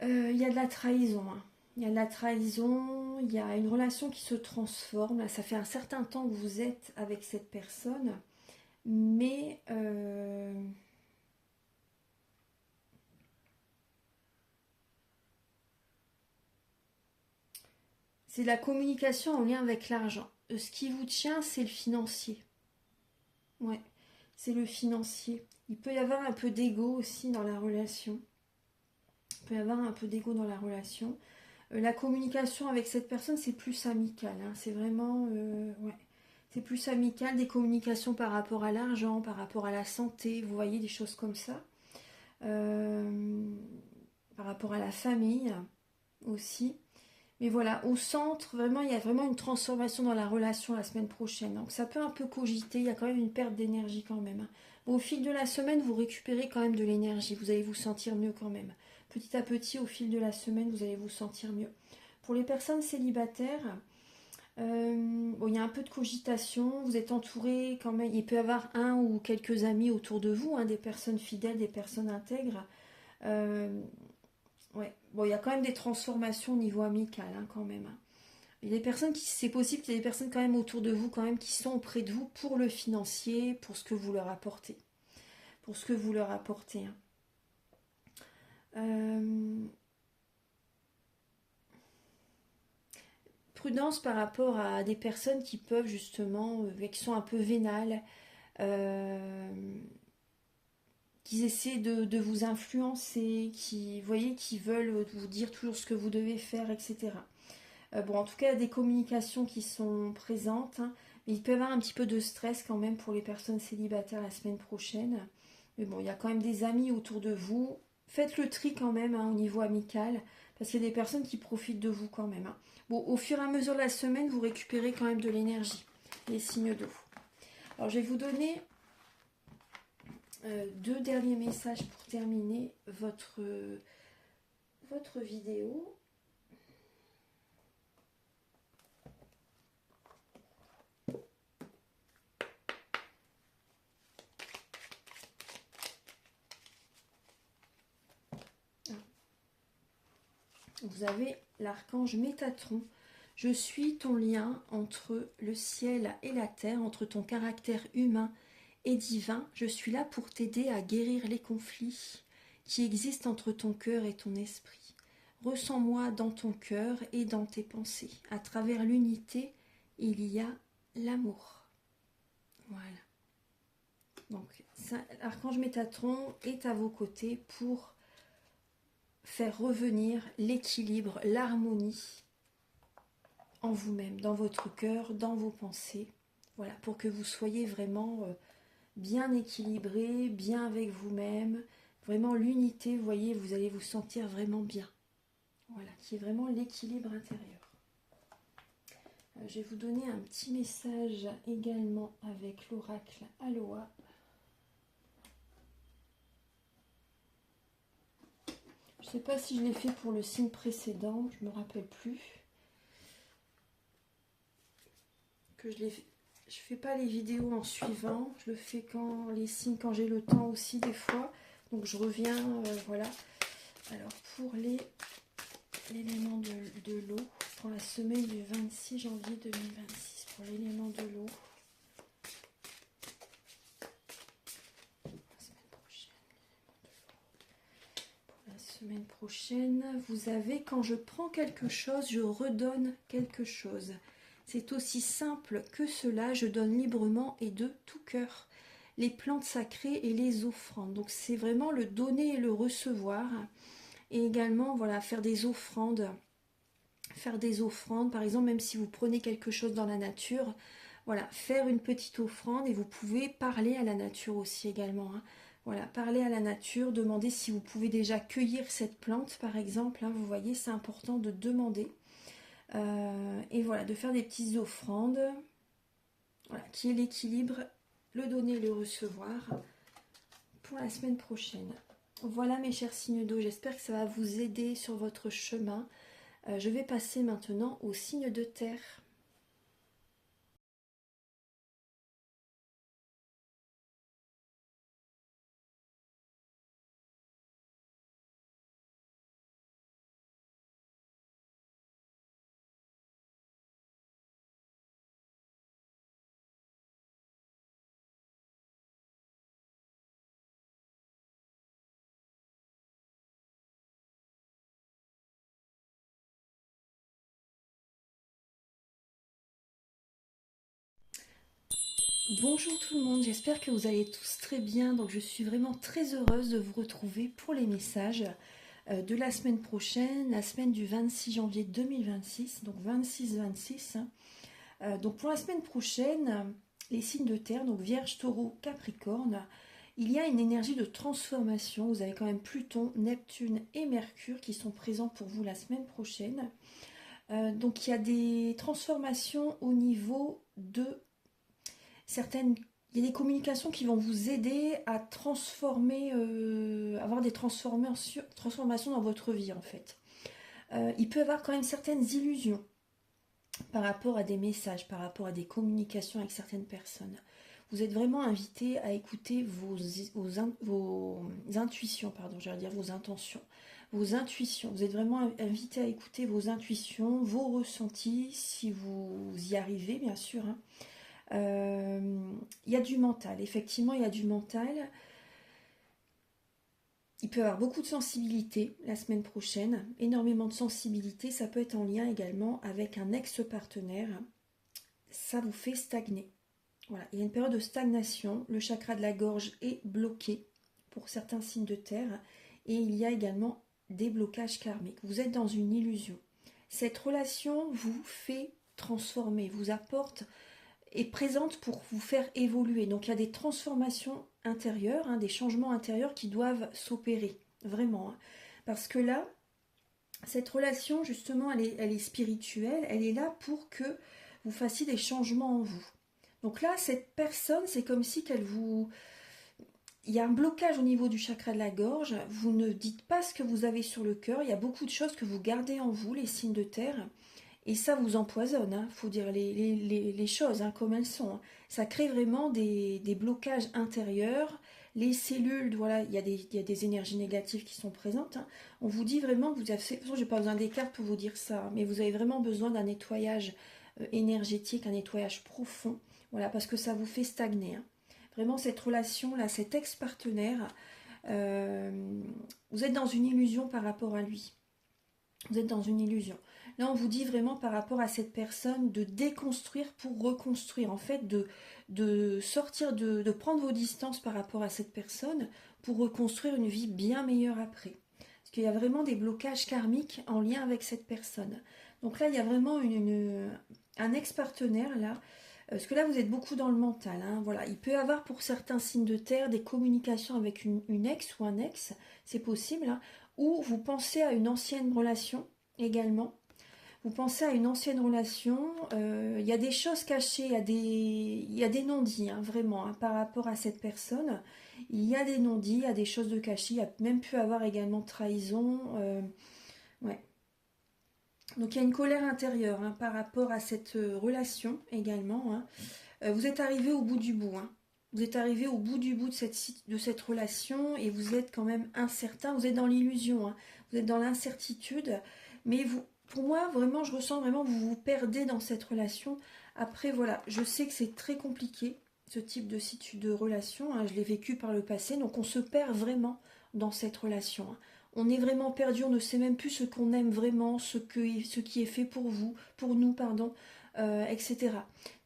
Il y a de la trahison. Hein. Il y a de la trahison, il y a une relation qui se transforme. Là, ça fait un certain temps que vous êtes avec cette personne, mais c'est la communication en lien avec l'argent. Ce qui vous tient, c'est le financier. Ouais, c'est le financier. Il peut y avoir un peu d'ego aussi dans la relation. Il peut y avoir un peu d'ego dans la relation. La communication avec cette personne, c'est plus amical. Hein. C'est vraiment... ouais. C'est plus amical, des communications par rapport à l'argent, par rapport à la santé, vous voyez, des choses comme ça. Par rapport à la famille aussi. Mais voilà, au centre, vraiment, il y a vraiment une transformation dans la relation la semaine prochaine. Donc ça peut un peu cogiter, il y a quand même une perte d'énergie quand même. Hein. Bon, au fil de la semaine, vous récupérez quand même de l'énergie, vous allez vous sentir mieux quand même. Petit à petit, au fil de la semaine, vous allez vous sentir mieux. Pour les personnes célibataires, bon, il y a un peu de cogitation, vous êtes entouré quand même, il peut y avoir un ou quelques amis autour de vous, hein, des personnes fidèles, des personnes intègres. Ouais, bon, il y a quand même des transformations au niveau amical, hein, quand même. Hein. Il y a des personnes qui, c'est possible qu'il y ait des personnes quand même autour de vous, quand même, qui sont auprès de vous pour le financier, pour ce que vous leur apportez. Pour ce que vous leur apportez. Hein. Prudence par rapport à des personnes qui peuvent justement, qui sont un peu vénales, euh, qui essaient de vous influencer, qui, vous voyez, qui veulent vous dire toujours ce que vous devez faire, etc. Bon, en tout cas, il y a des communications qui sont présentes, hein, mais il peut y avoir un petit peu de stress quand même pour les personnes célibataires la semaine prochaine. Mais bon, il y a quand même des amis autour de vous. Faites le tri quand même hein, au niveau amical, parce qu'il y a des personnes qui profitent de vous quand même. Hein. Bon, au fur et à mesure de la semaine, vous récupérez quand même de l'énergie, les signes d'eau. Alors, je vais vous donner deux derniers messages pour terminer votre vidéo. Vous avez l'archange Métatron. Je suis ton lien entre le ciel et la terre, entre ton caractère humain et divin. Je suis là pour t'aider à guérir les conflits qui existent entre ton cœur et ton esprit. Ressens-moi dans ton cœur et dans tes pensées. À travers l'unité, il y a l'amour. Voilà. Donc, l'archange Métatron est à vos côtés pour faire revenir l'équilibre, l'harmonie en vous-même, dans votre cœur, dans vos pensées. Voilà, pour que vous soyez vraiment bien équilibré, bien avec vous-même. Vraiment l'unité, vous voyez, vous allez vous sentir vraiment bien. Voilà, qui est vraiment l'équilibre intérieur. Je vais vous donner un petit message également avec l'oracle Aloha. Je ne sais pas si je l'ai fait pour le signe précédent, je ne me rappelle plus. Je fais pas les vidéos en suivant, je le fais quand les signes, quand j'ai le temps aussi des fois. Donc je reviens, voilà. Alors pour l'élément de l'eau, pour la semaine du 26 janvier 2026, pour l'élément de l'eau. La semaine prochaine, vous avez, quand je prends quelque chose, je redonne quelque chose. C'est aussi simple que cela, je donne librement et de tout cœur. les plantes sacrées et les offrandes. Donc c'est vraiment le donner et le recevoir. Et également, voilà, faire des offrandes. Faire des offrandes, par exemple, même si vous prenez quelque chose dans la nature, voilà, faire une petite offrande et vous pouvez parler à la nature aussi également, hein. Voilà, parler à la nature, demander si vous pouvez déjà cueillir cette plante, par exemple, hein, vous voyez, c'est important de demander. Et voilà, de faire des petites offrandes, voilà, qui est l'équilibre, le donner et le recevoir pour la semaine prochaine. Voilà mes chers signes d'eau, j'espère que ça va vous aider sur votre chemin. Je vais passer maintenant aux signes de terre. Bonjour tout le monde, j'espère que vous allez tous très bien. Donc je suis vraiment très heureuse de vous retrouver pour les messages de la semaine prochaine, la semaine du 26 janvier 2026, donc 26-26. Donc pour la semaine prochaine, les signes de terre, donc Vierge, Taureau, Capricorne, il y a une énergie de transformation. Vous avez quand même Pluton, Neptune et Mercure qui sont présents pour vous la semaine prochaine. Donc il y a des transformations au niveau de certaines, il y a des communications qui vont vous aider à transformer, avoir des transformations dans votre vie en fait. Il peut y avoir quand même certaines illusions par rapport à des messages, par rapport à des communications avec certaines personnes. Vous êtes vraiment invité à écouter vos intuitions, pardon, j'allais dire vos intentions, vos intuitions. Vous êtes vraiment invité à écouter vos intuitions, vos ressentis, si vous y arrivez, bien sûr, hein. Il y a du mental, effectivement, il y a du mental. Il peut y avoir beaucoup de sensibilité la semaine prochaine, énormément de sensibilité. Ça peut être en lien également avec un ex-partenaire. Ça vous fait stagner. Voilà, il y a une période de stagnation. Le chakra de la gorge est bloqué pour certains signes de terre. Et il y a également des blocages karmiques. Vous êtes dans une illusion. Cette relation vous fait transformer, vous apporte, est présente pour vous faire évoluer. Donc il y a des transformations intérieures, hein, des changements intérieurs qui doivent s'opérer, vraiment. Hein. Parce que là, cette relation, justement, elle est spirituelle, elle est là pour que vous fassiez des changements en vous. Donc là, cette personne, c'est comme si qu'elle vous... Il y a un blocage au niveau du chakra de la gorge, vous ne dites pas ce que vous avez sur le cœur, il y a beaucoup de choses que vous gardez en vous, les signes de terre, et ça vous empoisonne, hein. Faut dire les choses, hein, comme elles sont. Hein. Ça crée vraiment des blocages intérieurs. Les cellules, voilà, il y a des énergies négatives qui sont présentes. Hein. On vous dit vraiment que vous avez... De toute façon, je n'ai pas besoin des cartes pour vous dire ça, mais vous avez vraiment besoin d'un nettoyage énergétique, un nettoyage profond, voilà, parce que ça vous fait stagner. Hein. Vraiment, cette relation-là, cet ex-partenaire, vous êtes dans une illusion par rapport à lui. Vous êtes dans une illusion. Là, on vous dit vraiment par rapport à cette personne de déconstruire pour reconstruire. En fait, de sortir, de prendre vos distances par rapport à cette personne pour reconstruire une vie bien meilleure après. Parce qu'il y a vraiment des blocages karmiques en lien avec cette personne. Donc là, il y a vraiment un ex-partenaire là. Parce que là, vous êtes beaucoup dans le mental. Hein, voilà. Il peut y avoir pour certains signes de terre des communications avec une ex ou un ex. C'est possible. Hein, ou vous pensez à une ancienne relation également. Vous pensez à une ancienne relation, il y a des choses cachées, il y a des non-dits, hein, vraiment, hein, par rapport à cette personne. Il y a des non-dits, il y a des choses de cachées, il y a même pu avoir également trahison. Ouais. Donc il y a une colère intérieure, hein, par rapport à cette relation également. Hein. Vous êtes arrivé au bout du bout. Hein. Vous êtes arrivé au bout du bout de cette relation et vous êtes quand même incertain. Vous êtes dans l'illusion, hein. Vous êtes dans l'incertitude. Mais vous, pour moi, vraiment, je ressens vraiment que vous vous perdez dans cette relation. Après, voilà, je sais que c'est très compliqué, ce type de relation. Hein. Je l'ai vécu par le passé. Donc on se perd vraiment dans cette relation. Hein. On est vraiment perdu, on ne sait même plus ce qu'on aime vraiment, ce qui est fait pour vous, pour nous, pardon, etc.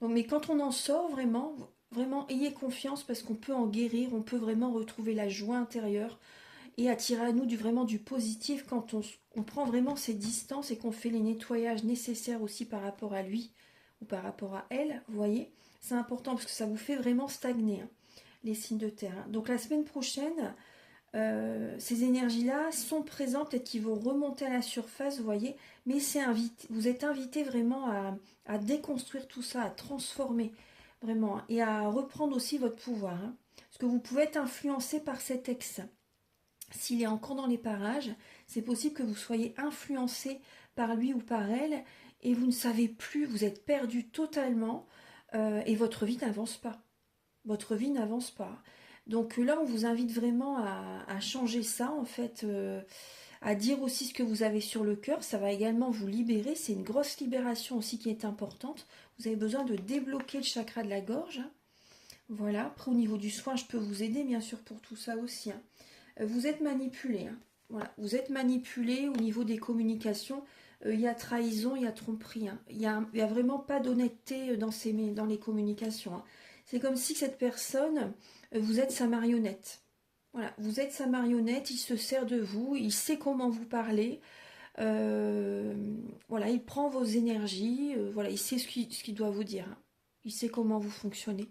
Donc, mais quand on en sort vraiment, Vraiment, ayez confiance parce qu'on peut en guérir, on peut vraiment retrouver la joie intérieure et attirer à nous vraiment du positif quand on prend vraiment ses distances et qu'on fait les nettoyages nécessaires aussi par rapport à lui ou par rapport à elle, vous voyez. C'est important parce que ça vous fait vraiment stagner, hein, les signes de terre. Hein. Donc la semaine prochaine, ces énergies-là sont présentes, peut-être qu'ils vont remonter à la surface, vous voyez, mais vous êtes invité vraiment à déconstruire tout ça, à transformer vraiment, hein, et à reprendre aussi votre pouvoir. Hein, parce que vous pouvez être influencé par cet ex. S'il est encore dans les parages, c'est possible que vous soyez influencé par lui ou par elle, et vous ne savez plus, vous êtes perdu totalement, et votre vie n'avance pas. Votre vie n'avance pas. Donc là, on vous invite vraiment à changer ça, en fait, à dire aussi ce que vous avez sur le cœur. Ça va également vous libérer. C'est une grosse libération aussi qui est importante. Vous avez besoin de débloquer le chakra de la gorge. Voilà. Après, au niveau du soin, je peux vous aider, bien sûr, pour tout ça aussi. Hein. Vous êtes manipulé. Hein. Voilà. Vous êtes manipulé au niveau des communications. Il y a trahison, il y a tromperie. Hein. Il y a vraiment pas d'honnêteté dans les communications. Hein. C'est comme si cette personne, vous êtes sa marionnette. Voilà, vous êtes sa marionnette, il se sert de vous, il sait comment vous parler. Voilà, il prend vos énergies, voilà, il sait ce qu'il doit vous dire. Hein. Il sait comment vous fonctionnez.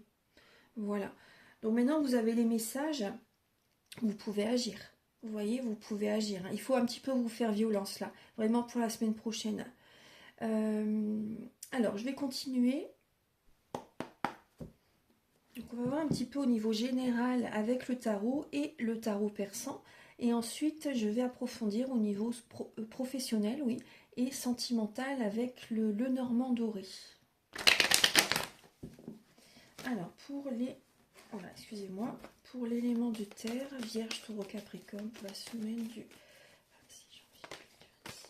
Voilà. Donc maintenant vous avez les messages, vous pouvez agir. Vous voyez, vous pouvez agir. Il faut un petit peu vous faire violence là, vraiment pour la semaine prochaine. Alors, je vais continuer. Donc on va voir un petit peu au niveau général avec le tarot et le tarot persan. Et ensuite, je vais approfondir au niveau professionnel, oui, et sentimental avec le Normand doré. Alors, voilà, excusez-moi, pour l'élément de terre, Vierge, Taureau, Capricorne, pour la semaine du 26 janvier 2026.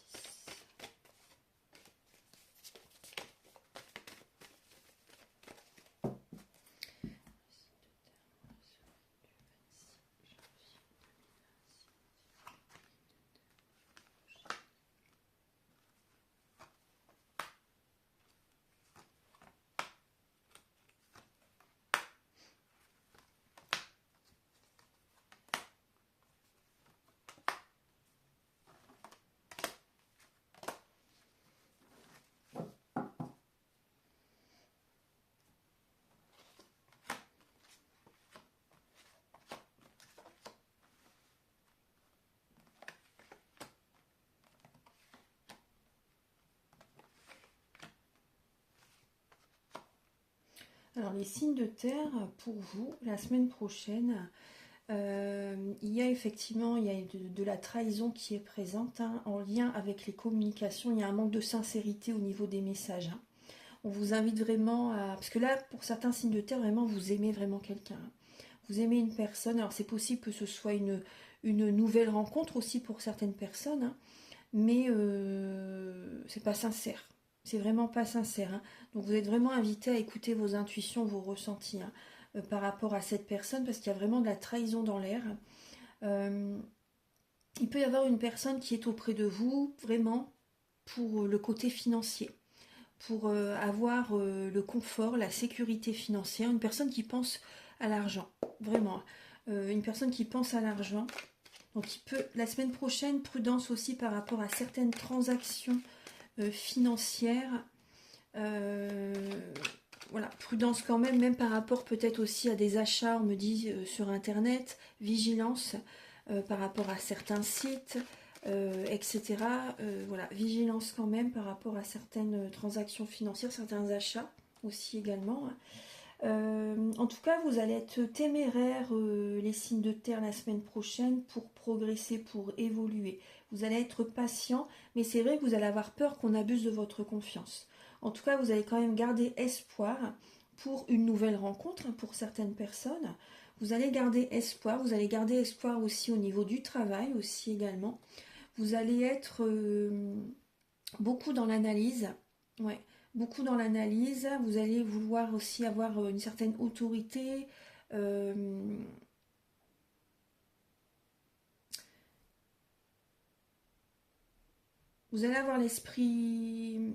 Alors, les signes de terre, pour vous, la semaine prochaine, il y a effectivement de la trahison qui est présente, hein, en lien avec les communications. Il y a un manque de sincérité au niveau des messages. Hein. On vous invite vraiment à... Parce que là, pour certains signes de terre, vraiment, vous aimez vraiment quelqu'un. Hein. Vous aimez une personne. Alors, c'est possible que ce soit une nouvelle rencontre aussi pour certaines personnes, hein, mais c'est pas sincère. C'est vraiment pas sincère. Hein. Donc vous êtes vraiment invité à écouter vos intuitions, vos ressentis, hein, par rapport à cette personne, parce qu'il y a vraiment de la trahison dans l'air. Il peut y avoir une personne qui est auprès de vous, vraiment, pour le côté financier, pour avoir le confort, la sécurité financière, une personne qui pense à l'argent, vraiment. Une personne qui pense à l'argent. Donc il peut, la semaine prochaine, prudence aussi par rapport à certaines transactions financières. Voilà, prudence quand même par rapport peut-être aussi à des achats, on me dit sur internet, vigilance par rapport à certains sites, etc. Voilà, vigilance quand même par rapport à certaines transactions financières, certains achats aussi également. En tout cas, vous allez être téméraire, les signes de terre, la semaine prochaine, pour progresser, pour évoluer. Vous allez être patient, mais c'est vrai que vous allez avoir peur qu'on abuse de votre confiance. En tout cas, vous allez quand même garder espoir pour une nouvelle rencontre pour certaines personnes. Vous allez garder espoir, vous allez garder espoir aussi au niveau du travail aussi également. Vous allez être beaucoup dans l'analyse, ouais, beaucoup dans l'analyse. Vous allez vouloir aussi avoir une certaine autorité. Vous allez avoir l'esprit...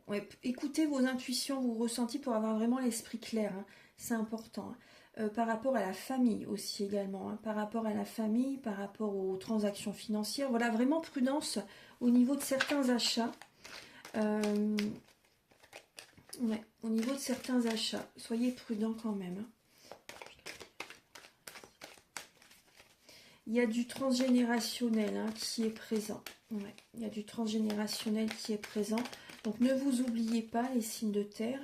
Ouais, écoutez vos intuitions, vos ressentis pour avoir vraiment l'esprit clair. Hein. c'est important. Hein. Par rapport à la famille aussi également, hein. Par rapport à la famille, par rapport aux transactions financières. Voilà, vraiment prudence au niveau de certains achats. Ouais, au niveau de certains achats, soyez prudents quand même. Hein. Il y a du transgénérationnel hein, qui est présent. Ouais, il y a du transgénérationnel qui est présent. Donc ne vous oubliez pas les signes de terre.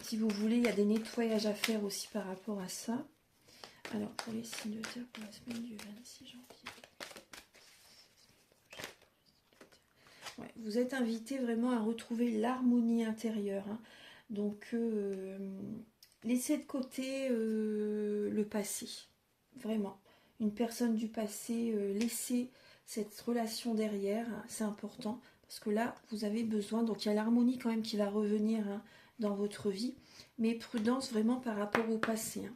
Si vous voulez, il y a des nettoyages à faire aussi par rapport à ça. Alors pour les signes de terre pour la semaine du 26 janvier. Ouais, vous êtes invité vraiment à retrouver l'harmonie intérieure. Hein. Donc laissez de côté le passé. Vraiment. Une personne du passé, laissez cette relation derrière, hein, c'est important. Parce que là, vous avez besoin, donc il y a l'harmonie quand même qui va revenir hein, dans votre vie. Mais prudence vraiment par rapport au passé. Hein.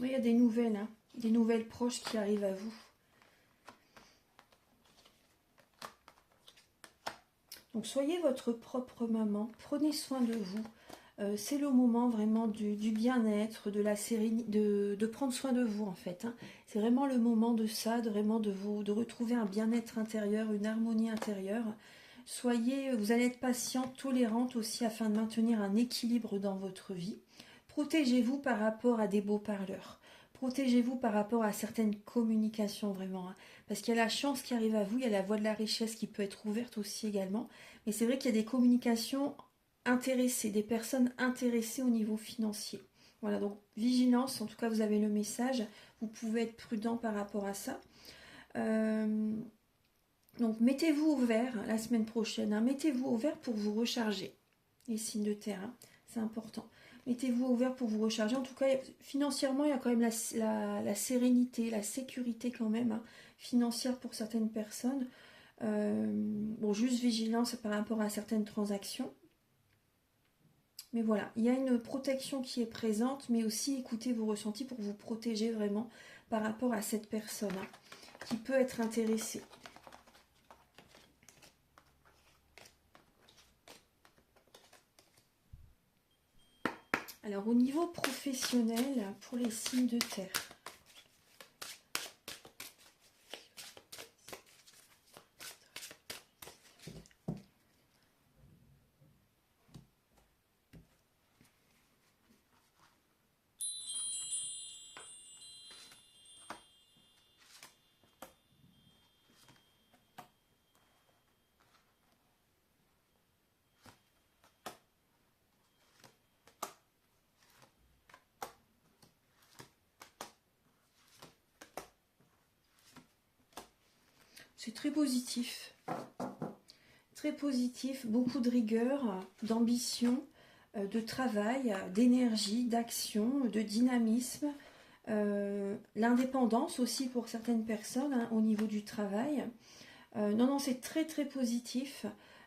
Oui, il y a hein, des nouvelles proches qui arrivent à vous. Donc soyez votre propre maman, prenez soin de vous. C'est le moment vraiment du bien-être, de la sérénité, de prendre soin de vous en fait. Hein. C'est vraiment le moment de ça, de retrouver un bien-être intérieur, une harmonie intérieure. Vous allez être patiente, tolérante aussi afin de maintenir un équilibre dans votre vie. Protégez-vous par rapport à des beaux parleurs. Protégez-vous par rapport à certaines communications vraiment. Hein. Parce qu'il y a la chance qui arrive à vous, il y a la voie de la richesse qui peut être ouverte aussi également. Mais c'est vrai qu'il y a des communications intéressées, des personnes intéressées au niveau financier. Voilà, donc vigilance, en tout cas vous avez le message, vous pouvez être prudent par rapport à ça. Donc mettez-vous au vert la semaine prochaine, hein, mettez-vous au vert pour vous recharger, les signes de terre, hein, c'est important. Mettez-vous au vert pour vous recharger, en tout cas financièrement il y a quand même la sérénité, la sécurité quand même, hein, financière pour certaines personnes. Bon, juste vigilance par rapport à certaines transactions. Mais voilà, il y a une protection qui est présente, mais aussi écoutez vos ressentis pour vous protéger vraiment par rapport à cette personne hein, qui peut être intéressée. Alors au niveau professionnel, pour les signes de terre, c'est très positif. Très positif, beaucoup de rigueur, d'ambition, de travail, d'énergie, d'action, de dynamisme. L'indépendance aussi pour certaines personnes hein, au niveau du travail. Non, c'est très très positif.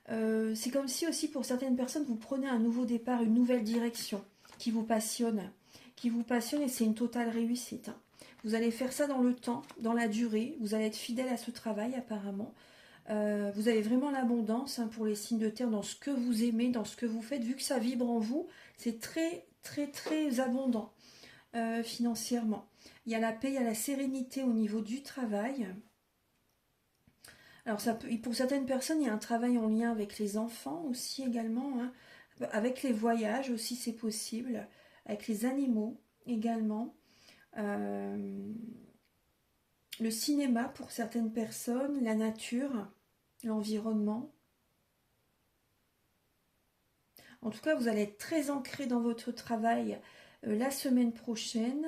C'est comme si aussi pour certaines personnes, vous prenez un nouveau départ, une nouvelle direction qui vous passionne et c'est une totale réussite. Hein. Vous allez faire ça dans le temps, dans la durée, vous allez être fidèle à ce travail apparemment. Vous avez vraiment l'abondance hein, pour les signes de terre dans ce que vous aimez, dans ce que vous faites, vu que ça vibre en vous, c'est très très très abondant financièrement. Il y a la paix, il y a la sérénité au niveau du travail. Alors pour certaines personnes, il y a un travail en lien avec les enfants aussi également, hein. Avec les voyages aussi c'est possible, avec les animaux également. Le cinéma pour certaines personnes, la nature, l'environnement. En tout cas, vous allez être très ancré dans votre travail la semaine prochaine.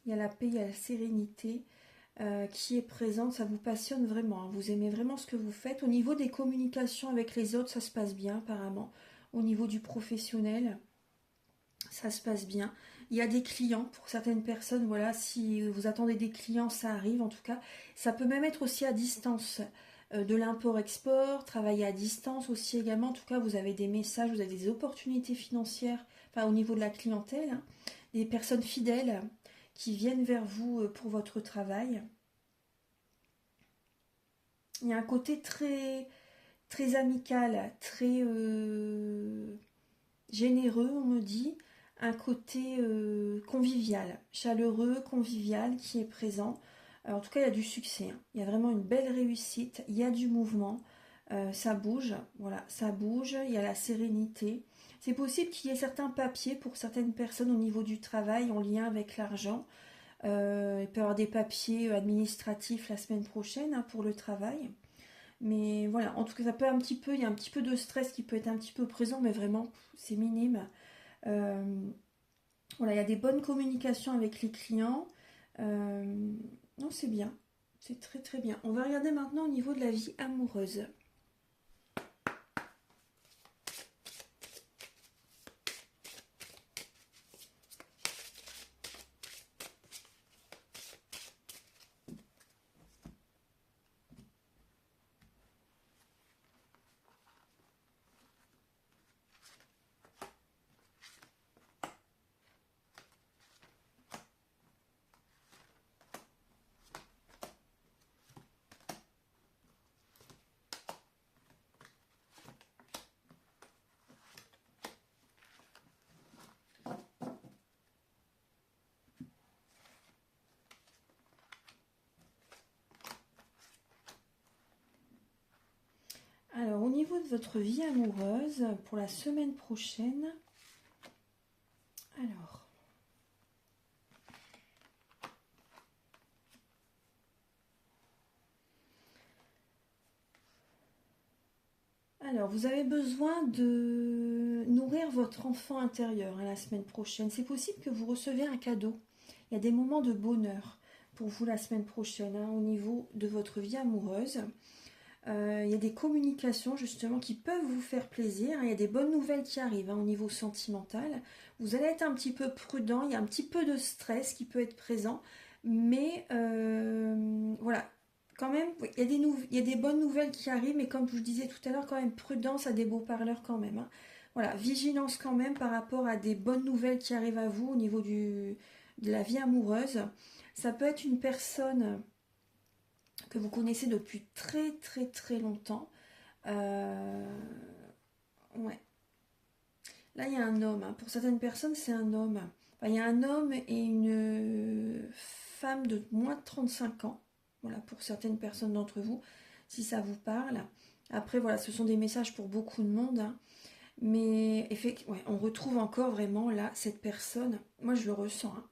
Il y a la paix, il y a la sérénité. qui est présente, ça vous passionne vraiment, hein. Vous aimez vraiment ce que vous faites. Au niveau des communications avec les autres, ça se passe bien apparemment. Au niveau du professionnel, ça se passe bien. Il y a des clients pour certaines personnes, voilà, si vous attendez des clients, ça arrive en tout cas. Ça peut même être aussi à distance, de l'import-export, travailler à distance aussi également. En tout cas, vous avez des messages, vous avez des opportunités financières, enfin au niveau de la clientèle, hein, des personnes fidèles qui viennent vers vous pour votre travail. Il y a un côté très, très amical, très généreux, on me dit, un côté convivial, chaleureux, convivial qui est présent. En tout cas, il y a du succès, hein. Il y a vraiment une belle réussite, il y a du mouvement, ça bouge, voilà, ça bouge, il y a la sérénité. C'est possible qu'il y ait certains papiers pour certaines personnes au niveau du travail en lien avec l'argent. Il peut y avoir des papiers administratifs la semaine prochaine, hein, pour le travail. Mais voilà, en tout cas, ça peut un petit peu, il y a un petit peu de stress qui peut être un petit peu présent, mais vraiment, c'est minime. Euh, voilà, il y a des bonnes communications avec les clients. Euh, non, c'est bien. C'est très très bien. On va regarder maintenant au niveau de la vie amoureuse. Alors, au niveau de votre vie amoureuse, pour la semaine prochaine, alors, vous avez besoin de nourrir votre enfant intérieur, hein, la semaine prochaine. C'est possible que vous recevez un cadeau. Il y a des moments de bonheur pour vous la semaine prochaine, hein, au niveau de votre vie amoureuse. Il y a des communications justement qui peuvent vous faire plaisir. Il y a des bonnes nouvelles qui arrivent, hein, au niveau sentimental. Vous allez être un petit peu prudent. Il y a un petit peu de stress qui peut être présent. Mais voilà, quand même, oui, il y a des bonnes nouvelles qui arrivent. Mais comme je vous disais tout à l'heure, quand même prudence à des beaux parleurs quand même, hein. Voilà, vigilance quand même par rapport à des bonnes nouvelles qui arrivent à vous au niveau de la vie amoureuse. Ça peut être une personne que vous connaissez depuis très très très longtemps. Euh, ouais. Là, il y a un homme, hein. Pour certaines personnes, c'est un homme. Enfin, il y a un homme et une femme de moins de 35 ans. Voilà, pour certaines personnes d'entre vous, si ça vous parle. Après, voilà, ce sont des messages pour beaucoup de monde, hein. Mais effectivement, ouais, on retrouve encore vraiment là cette personne. Moi, je le ressens, hein.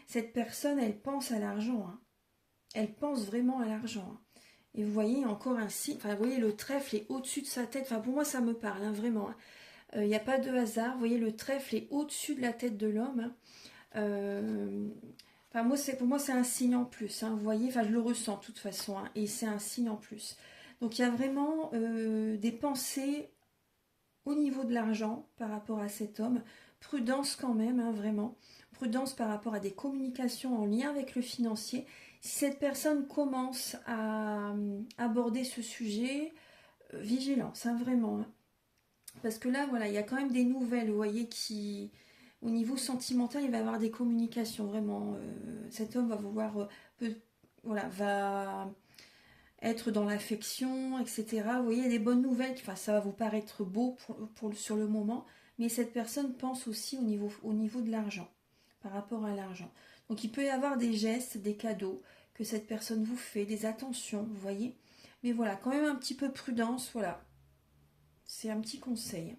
Cette personne, elle pense à l'argent, hein. Elle pense vraiment à l'argent, hein. Et vous voyez encore un signe, enfin vous voyez le trèfle est au-dessus de sa tête, enfin pour moi ça me parle, hein, vraiment, hein. Il n'y a pas de hasard, vous voyez le trèfle est au-dessus de la tête de l'homme, hein. Euh, Enfin moi pour moi c'est un signe en plus, hein, vous voyez, enfin je le ressens de toute façon, hein, et c'est un signe en plus. Donc il y a vraiment des pensées au niveau de l'argent par rapport à cet homme, prudence quand même, hein, vraiment, prudence par rapport à des communications en lien avec le financier. Si cette personne commence à aborder ce sujet, vigilance, hein, vraiment, hein. Parce que là, voilà, il y a quand même des nouvelles, vous voyez, qui, au niveau sentimental, il va y avoir des communications, vraiment. Cet homme va vouloir, voilà, va être dans l'affection, etc. Vous voyez, il y a des bonnes nouvelles, enfin, ça va vous paraître beau sur le moment, mais cette personne pense aussi au niveau de l'argent, par rapport à l'argent. Donc il peut y avoir des gestes, des cadeaux que cette personne vous fait, des attentions, vous voyez. Mais voilà, quand même un petit peu prudence, voilà, c'est un petit conseil.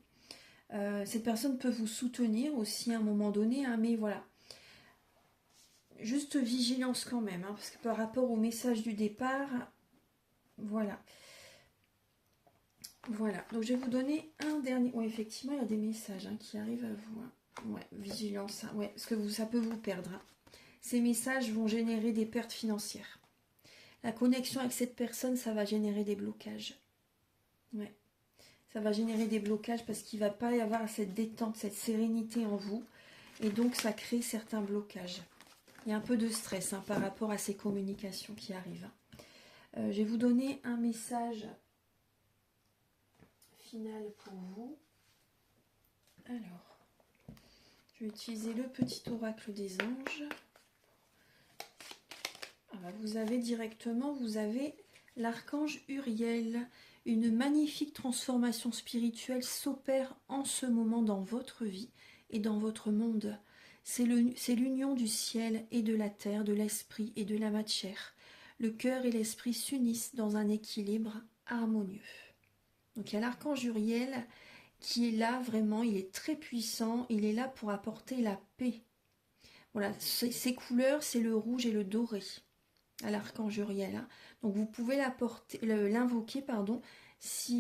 Cette personne peut vous soutenir aussi à un moment donné, hein, mais voilà, juste vigilance quand même, hein, parce que par rapport au message du départ, voilà. Voilà, donc je vais vous donner un dernier. Oui, effectivement, il y a des messages, hein, qui arrivent à vous, hein. Ouais, vigilance, hein, ouais, parce que ça peut vous perdre, hein. Ces messages vont générer des pertes financières. La connexion avec cette personne, ça va générer des blocages. Ouais. Ça va générer des blocages parce qu'il ne va pas y avoir cette détente, cette sérénité en vous. Et donc, ça crée certains blocages. Il y a un peu de stress hein, par rapport à ces communications qui arrivent. Je vais vous donner un message final pour vous. Alors, je vais utiliser le petit oracle des anges. Alors, vous avez directement, l'archange Uriel. Une magnifique transformation spirituelle s'opère en ce moment dans votre vie et dans votre monde. C'est l'union du ciel et de la terre, de l'esprit et de la matière. Le cœur et l'esprit s'unissent dans un équilibre harmonieux. Donc il y a l'archange Uriel qui est là vraiment, il est très puissant, il est là pour apporter la paix. Voilà, ses couleurs, c'est le rouge et le doré à l'archange Uriel. Hein. Donc vous pouvez l'invoquer,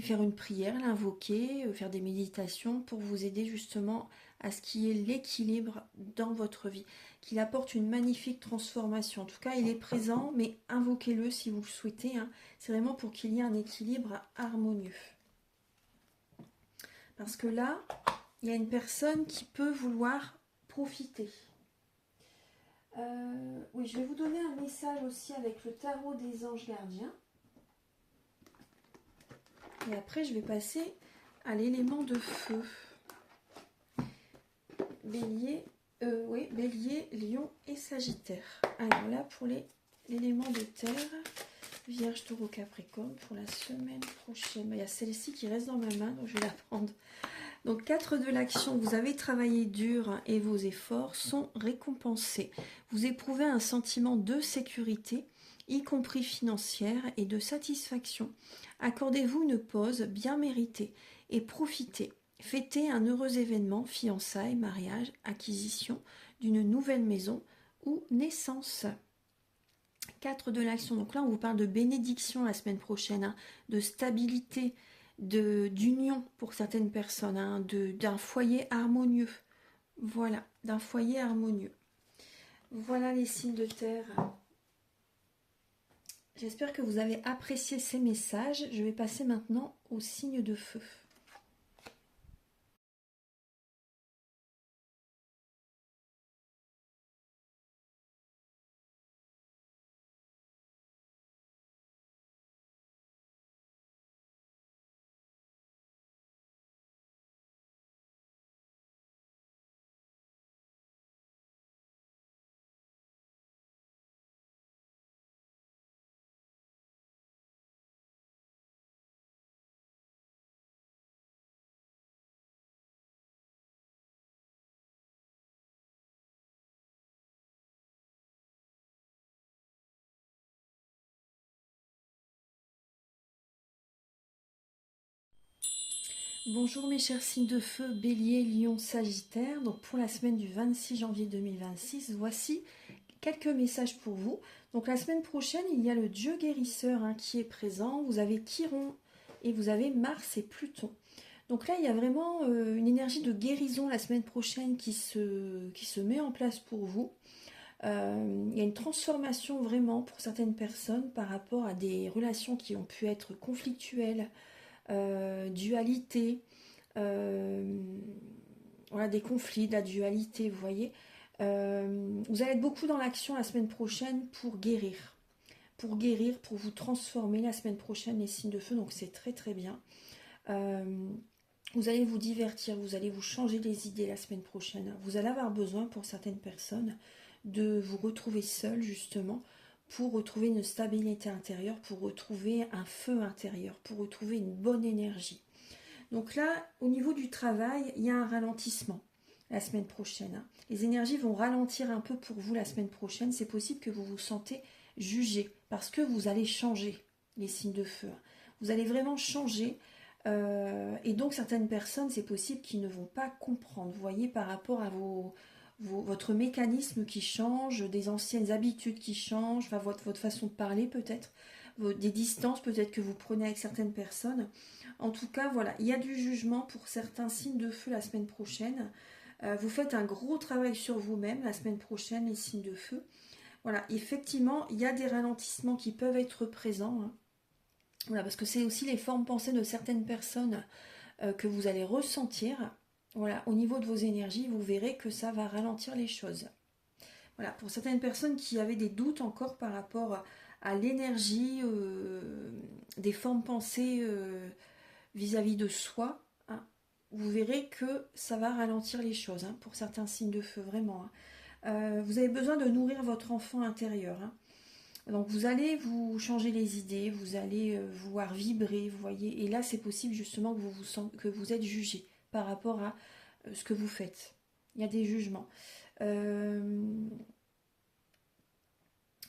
faire une prière, l'invoquer, faire des méditations pour vous aider justement à ce qu'il y ait l'équilibre dans votre vie, qu'il apporte une magnifique transformation. En tout cas, il est présent, mais invoquez-le si vous le souhaitez. Hein. C'est vraiment pour qu'il y ait un équilibre harmonieux. Parce que là, il y a une personne qui peut vouloir profiter. Oui, je vais vous donner un message aussi avec le tarot des anges gardiens. Et après, je vais passer à l'élément de feu. Bélier, Lion et Sagittaire. Alors là, pour l'élément de terre, Vierge, Taureau, Capricorne, pour la semaine prochaine. Il y a celle-ci qui reste dans ma main, donc je vais la prendre. Donc 4 de l'action, vous avez travaillé dur et vos efforts sont récompensés. Vous éprouvez un sentiment de sécurité, y compris financière, et de satisfaction. Accordez-vous une pause bien méritée et profitez. Fêtez un heureux événement, fiançailles, mariage, acquisition d'une nouvelle maison ou naissance. 4 de l'action, donc là on vous parle de bénédiction la semaine prochaine, hein, de stabilité, d'union pour certaines personnes, hein, d'un foyer harmonieux. Voilà, d'un foyer harmonieux. Voilà les signes de terre. J'espère que vous avez apprécié ces messages. Je vais passer maintenant aux signes de feu. Bonjour mes chers signes de feu, Bélier, Lion, Sagittaire. Donc pour la semaine du 26 janvier 2026, voici quelques messages pour vous. Donc la semaine prochaine, il y a le Dieu guérisseur hein, qui est présent. Vous avez Chiron et vous avez Mars et Pluton. Donc là, il y a vraiment une énergie de guérison la semaine prochaine qui se met en place pour vous. Il y a une transformation vraiment pour certaines personnes par rapport à des relations qui ont pu être conflictuelles, dualité, voilà, des conflits, de la dualité, vous voyez. Vous allez être beaucoup dans l'action la semaine prochaine pour guérir, pour vous transformer la semaine prochaine, les signes de feu, donc c'est très très bien. Vous allez vous divertir, vous allez vous changer les idées la semaine prochaine. Vous allez avoir besoin pour certaines personnes de vous retrouver seul justement, pour retrouver une stabilité intérieure, pour retrouver un feu intérieur, pour retrouver une bonne énergie. Donc là, au niveau du travail, il y a un ralentissement la semaine prochaine. Les énergies vont ralentir un peu pour vous la semaine prochaine. C'est possible que vous vous sentez jugé parce que vous allez changer les signes de feu. Vous allez vraiment changer et donc certaines personnes, c'est possible qu'ils ne vont pas comprendre. Vous voyez, par rapport à votre mécanisme qui change, des anciennes habitudes qui changent, enfin, votre façon de parler peut-être, des distances peut-être que vous prenez avec certaines personnes. En tout cas, voilà, il y a du jugement pour certains signes de feu la semaine prochaine. Vous faites un gros travail sur vous-même la semaine prochaine, les signes de feu. Voilà, effectivement, il y a des ralentissements qui peuvent être présents, hein. Voilà, parce que c'est aussi les formes pensées de certaines personnes que vous allez ressentir. Voilà, au niveau de vos énergies, vous verrez que ça va ralentir les choses. Voilà, pour certaines personnes qui avaient des doutes encore par rapport à l'énergie des formes pensées vis-à-vis de soi, hein, vous verrez que ça va ralentir les choses, hein, pour certains signes de feu, vraiment, hein. Vous avez besoin de nourrir votre enfant intérieur, hein. Donc vous allez vous changer les idées, vous allez vous voir vibrer, vous voyez. Et là, c'est possible justement que que vous êtes jugé par rapport à ce que vous faites. Il y a des jugements.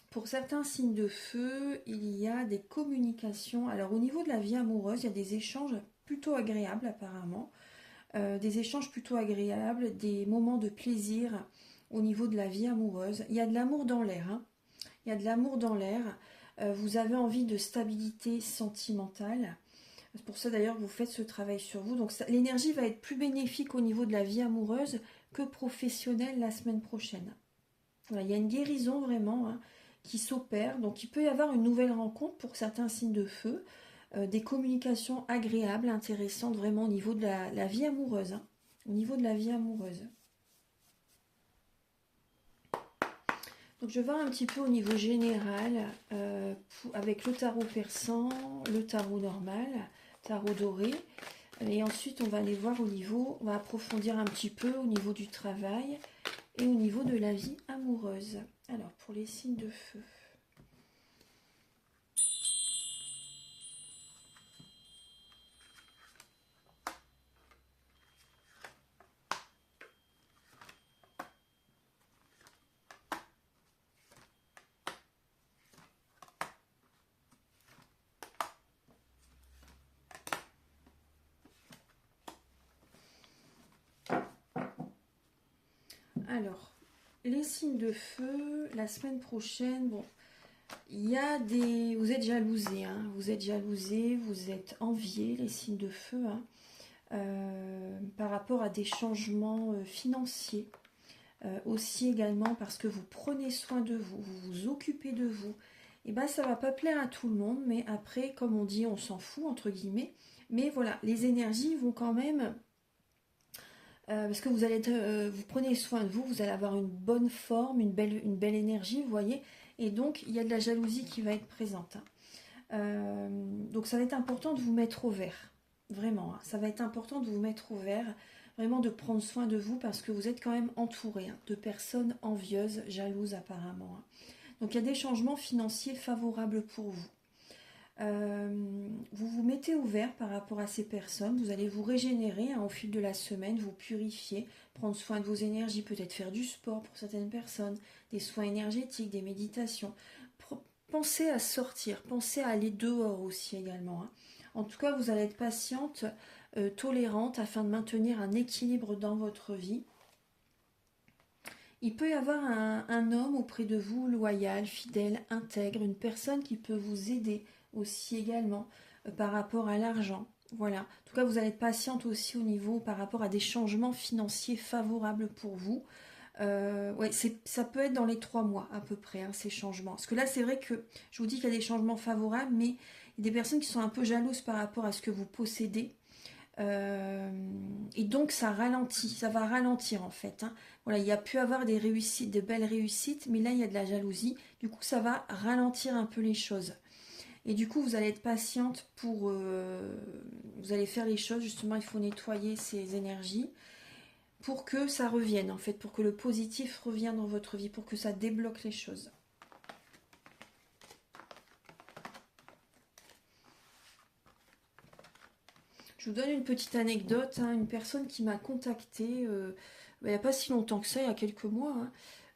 Pour certains signes de feu, il y a des communications. Alors au niveau de la vie amoureuse, il y a des échanges plutôt agréables apparemment. Des échanges plutôt agréables, des moments de plaisir au niveau de la vie amoureuse. Il y a de l'amour dans l'air, hein. Il y a de l'amour dans l'air. Vous avez envie de stabilité sentimentale. C'est pour ça d'ailleurs que vous faites ce travail sur vous. Donc l'énergie va être plus bénéfique au niveau de la vie amoureuse que professionnelle la semaine prochaine. Voilà, il y a une guérison vraiment, hein, qui s'opère. Donc il peut y avoir une nouvelle rencontre pour certains signes de feu. Des communications agréables, intéressantes vraiment au niveau de la vie amoureuse, hein. Au niveau de la vie amoureuse. Donc je vais voir un petit peu au niveau général, avec le tarot persan, le tarot normal, tarot doré. Et ensuite on va aller voir au niveau, on va approfondir un petit peu au niveau du travail et au niveau de la vie amoureuse. Alors pour les signes de feu. Alors, les signes de feu, la semaine prochaine, bon, il y a des... Vous êtes jalousés, hein, vous êtes jalousés, vous êtes enviés, les signes de feu, hein, par rapport à des changements financiers. Aussi également parce que vous prenez soin de vous, vous vous occupez de vous. Et bien ça va pas plaire à tout le monde, mais après, comme on dit, on s'en fout, entre guillemets. Mais voilà, les énergies vont quand même... parce que vous allez vous prenez soin de vous, vous allez avoir une bonne forme, une belle énergie, vous voyez. Et donc, il y a de la jalousie qui va être présente, hein. Donc, ça va être important de vous mettre au vert. Vraiment, hein. Ça va être important de vous mettre au vert. Vraiment de prendre soin de vous parce que vous êtes quand même entouré, hein, de personnes envieuses, jalouses apparemment, hein. Donc, il y a des changements financiers favorables pour vous. Vous vous mettez ouvert par rapport à ces personnes, vous allez vous régénérer, hein, au fil de la semaine, vous purifier, prendre soin de vos énergies, peut-être faire du sport pour certaines personnes, des soins énergétiques, des méditations. Pensez à sortir, pensez à aller dehors aussi également, hein. En tout cas, vous allez être patiente, tolérante afin de maintenir un équilibre dans votre vie. Il peut y avoir un homme auprès de vous, loyal, fidèle, intègre, une personne qui peut vous aider aussi également par rapport à l'argent. Voilà. En tout cas, vous allez être patiente aussi au niveau par rapport à des changements financiers favorables pour vous. Ouais, ça peut être dans les 3 mois à peu près, hein, ces changements. Parce que là, c'est vrai que je vous dis qu'il y a des changements favorables, mais il y a des personnes qui sont un peu jalouses par rapport à ce que vous possédez. Et donc ça ralentit, ça va ralentir en fait, hein. Voilà, il y a pu avoir des réussites, de belles réussites, mais là il y a de la jalousie. Du coup, ça va ralentir un peu les choses. Et du coup, vous allez être patiente pour... vous allez faire les choses, justement, il faut nettoyer ces énergies pour que ça revienne, en fait, pour que le positif revienne dans votre vie, pour que ça débloque les choses. Je vous donne une petite anecdote, hein, une personne qui m'a contactée il n'y a pas si longtemps que ça, il y a quelques mois,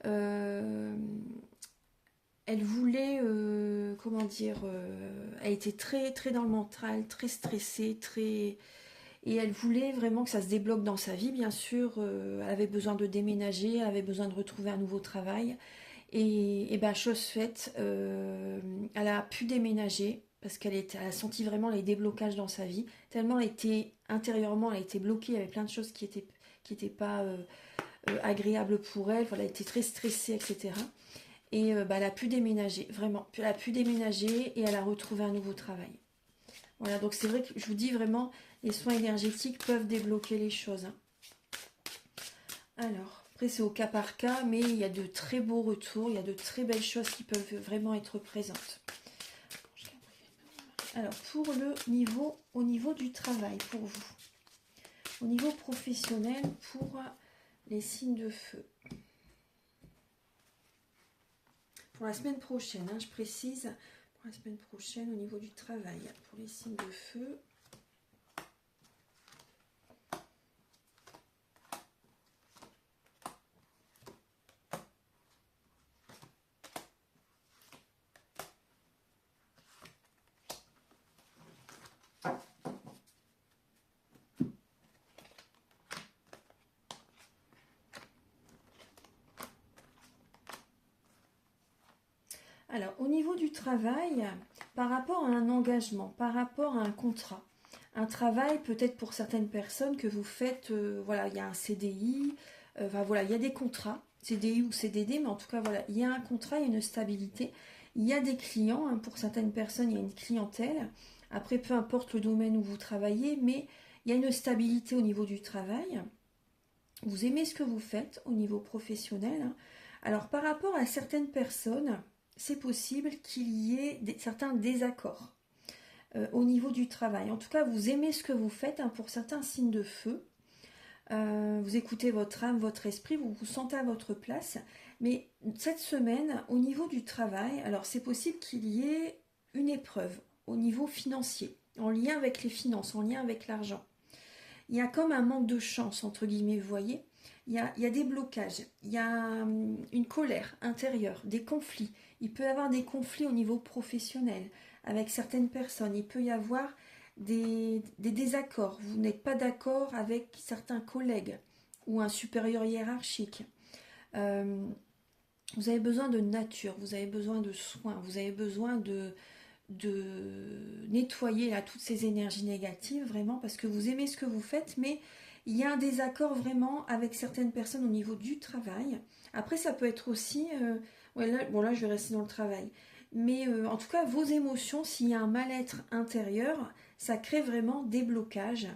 hein. Elle voulait, comment dire, elle était très, très dans le mental, très stressée, très... Et elle voulait vraiment que ça se débloque dans sa vie, bien sûr. Elle avait besoin de déménager, elle avait besoin de retrouver un nouveau travail. Et ben, chose faite, elle a pu déménager parce elle a senti vraiment les déblocages dans sa vie. Tellement elle était, intérieurement, elle était bloquée, il y avait plein de choses qui étaient pas agréables pour elle. Voilà, elle était très stressée, etc. Et elle a pu déménager, vraiment. Elle a pu déménager et elle a retrouvé un nouveau travail. Voilà, donc c'est vrai que je vous dis vraiment, les soins énergétiques peuvent débloquer les choses. Hein. Alors, après c'est au cas par cas, mais il y a de très beaux retours, il y a de très belles choses qui peuvent vraiment être présentes. Alors, pour le niveau, au niveau du travail, pour vous. Au niveau professionnel, pour les signes de feu. Pour la semaine prochaine, hein, je précise, pour la semaine prochaine, au niveau du travail, pour les signes de feu. Alors, au niveau du travail, par rapport à un engagement, par rapport à un contrat, un travail peut-être pour certaines personnes que vous faites, voilà, il y a un CDI, enfin voilà, il y a des contrats, CDI ou CDD, mais en tout cas, voilà, il y a un contrat, il y a une stabilité, il y a des clients, hein, pour certaines personnes, il y a une clientèle. Après, peu importe le domaine où vous travaillez, mais il y a une stabilité au niveau du travail. Vous aimez ce que vous faites au niveau professionnel. Hein. Alors, par rapport à certaines personnes, c'est possible qu'il y ait certains désaccords au niveau du travail. En tout cas, vous aimez ce que vous faites, hein, pour certains signes de feu. Vous écoutez votre âme, votre esprit, vous vous sentez à votre place. Mais cette semaine, au niveau du travail, alors c'est possible qu'il y ait une épreuve au niveau financier, en lien avec les finances, en lien avec l'argent. Il y a comme un manque de chance, entre guillemets, vous voyez. Il y a des blocages, il y a une colère intérieure, des conflits. Il peut y avoir des conflits au niveau professionnel avec certaines personnes. Il peut y avoir des désaccords. Vous n'êtes pas d'accord avec certains collègues ou un supérieur hiérarchique. Vous avez besoin de nature, vous avez besoin de soins, vous avez besoin de nettoyer là, toutes ces énergies négatives, vraiment, parce que vous aimez ce que vous faites, mais il y a un désaccord vraiment avec certaines personnes au niveau du travail. Après, ça peut être aussi... ouais, là, bon, là, je vais rester dans le travail. Mais en tout cas, vos émotions, s'il y a un mal-être intérieur, ça crée vraiment des blocages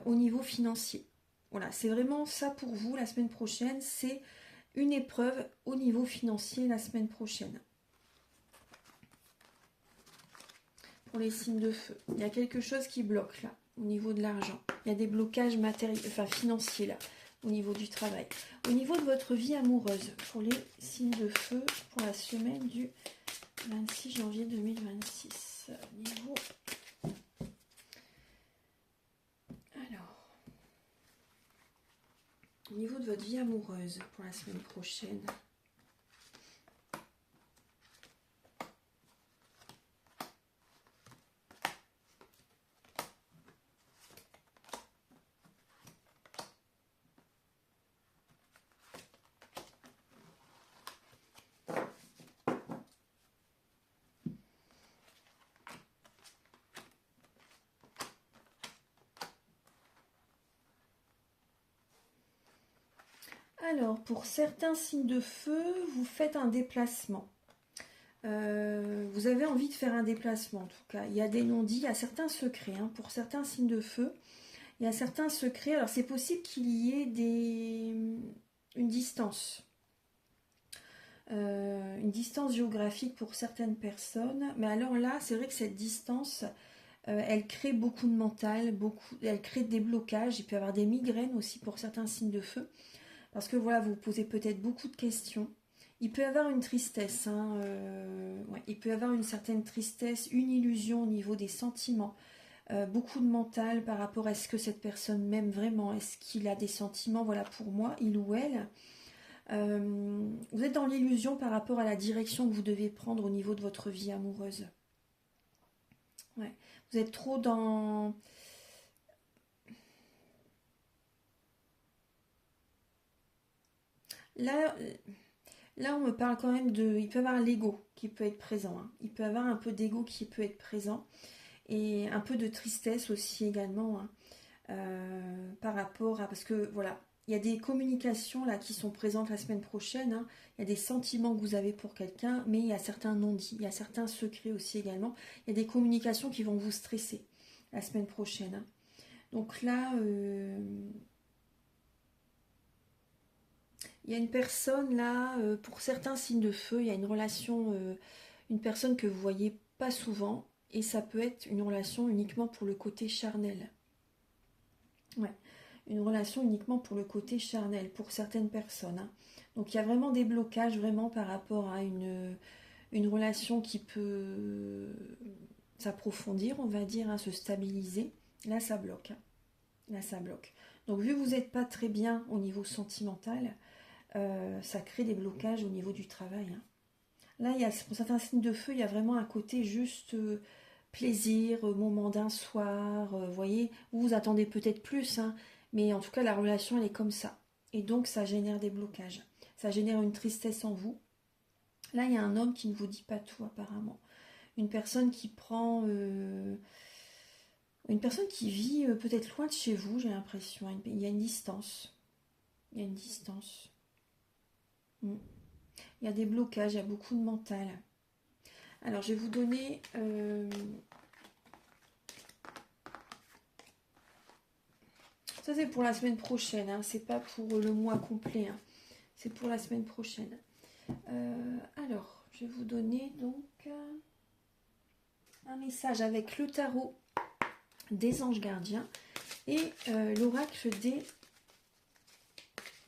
au niveau financier. Voilà, c'est vraiment ça pour vous la semaine prochaine. C'est une épreuve au niveau financier la semaine prochaine. Pour les signes de feu, il y a quelque chose qui bloque là, au niveau de l'argent. Il y a des blocages matériels, enfin financiers là, au niveau du travail. Au niveau de votre vie amoureuse, pour les signes de feu, pour la semaine du 26 janvier 2026. Niveau... Alors, au niveau de votre vie amoureuse, pour la semaine prochaine... Alors, pour certains signes de feu, vous faites un déplacement. Vous avez envie de faire un déplacement, en tout cas. Il y a des non-dits, il y a certains secrets. Hein, pour certains signes de feu, il y a certains secrets. Alors, c'est possible qu'il y ait une distance. Une distance géographique pour certaines personnes. Mais alors là, c'est vrai que cette distance, elle crée beaucoup de mental, elle crée des blocages. Il peut y avoir des migraines aussi pour certains signes de feu. Parce que voilà, vous posez peut-être beaucoup de questions. Il peut y avoir une tristesse, hein, ouais, il peut y avoir une certaine tristesse, une illusion au niveau des sentiments, beaucoup de mental par rapport à ce que cette personne m'aime vraiment, est-ce qu'il a des sentiments, voilà, pour moi, il ou elle. Vous êtes dans l'illusion par rapport à la direction que vous devez prendre au niveau de votre vie amoureuse. Ouais. Vous êtes trop dans... Là, on me parle quand même de... Il peut y avoir l'ego qui peut être présent. Hein. Il peut y avoir un peu d'ego qui peut être présent. Et un peu de tristesse aussi également. Hein, par rapport à... Parce que, voilà, il y a des communications là qui sont présentes la semaine prochaine, hein. Il y a des sentiments que vous avez pour quelqu'un, mais il y a certains non-dits, il y a certains secrets aussi également. Il y a des communications qui vont vous stresser la semaine prochaine, hein. Donc là, il y a une personne là, pour certains signes de feu, il y a une relation, une personne que vous voyez pas souvent, et ça peut être une relation uniquement pour le côté charnel. Ouais, une relation uniquement pour le côté charnel, pour certaines personnes, hein. Donc il y a vraiment des blocages vraiment par rapport à une relation qui peut s'approfondir, on va dire, hein, se stabiliser. Là, ça bloque, hein. Là, ça bloque. Donc vu que vous n'êtes pas très bien au niveau sentimental, ça crée des blocages au niveau du travail, hein. Là, il y a, pour certains signes de feu, il y a vraiment un côté juste plaisir, moment d'un soir. Vous voyez, vous attendez peut-être plus, hein, mais en tout cas, la relation, elle est comme ça. Et donc, ça génère des blocages. Ça génère une tristesse en vous. Là, il y a un homme qui ne vous dit pas tout, apparemment. Une personne qui prend... une personne qui vit peut-être loin de chez vous, j'ai l'impression. Il y a une distance. Il y a une distance. Mm. Il y a des blocages, il y a beaucoup de mental. Alors, je vais vous donner... ça, c'est pour la semaine prochaine, hein. C'est pas pour le mois complet, hein. C'est pour la semaine prochaine. Alors, je vais vous donner donc un message avec le tarot des anges gardiens et l'oracle des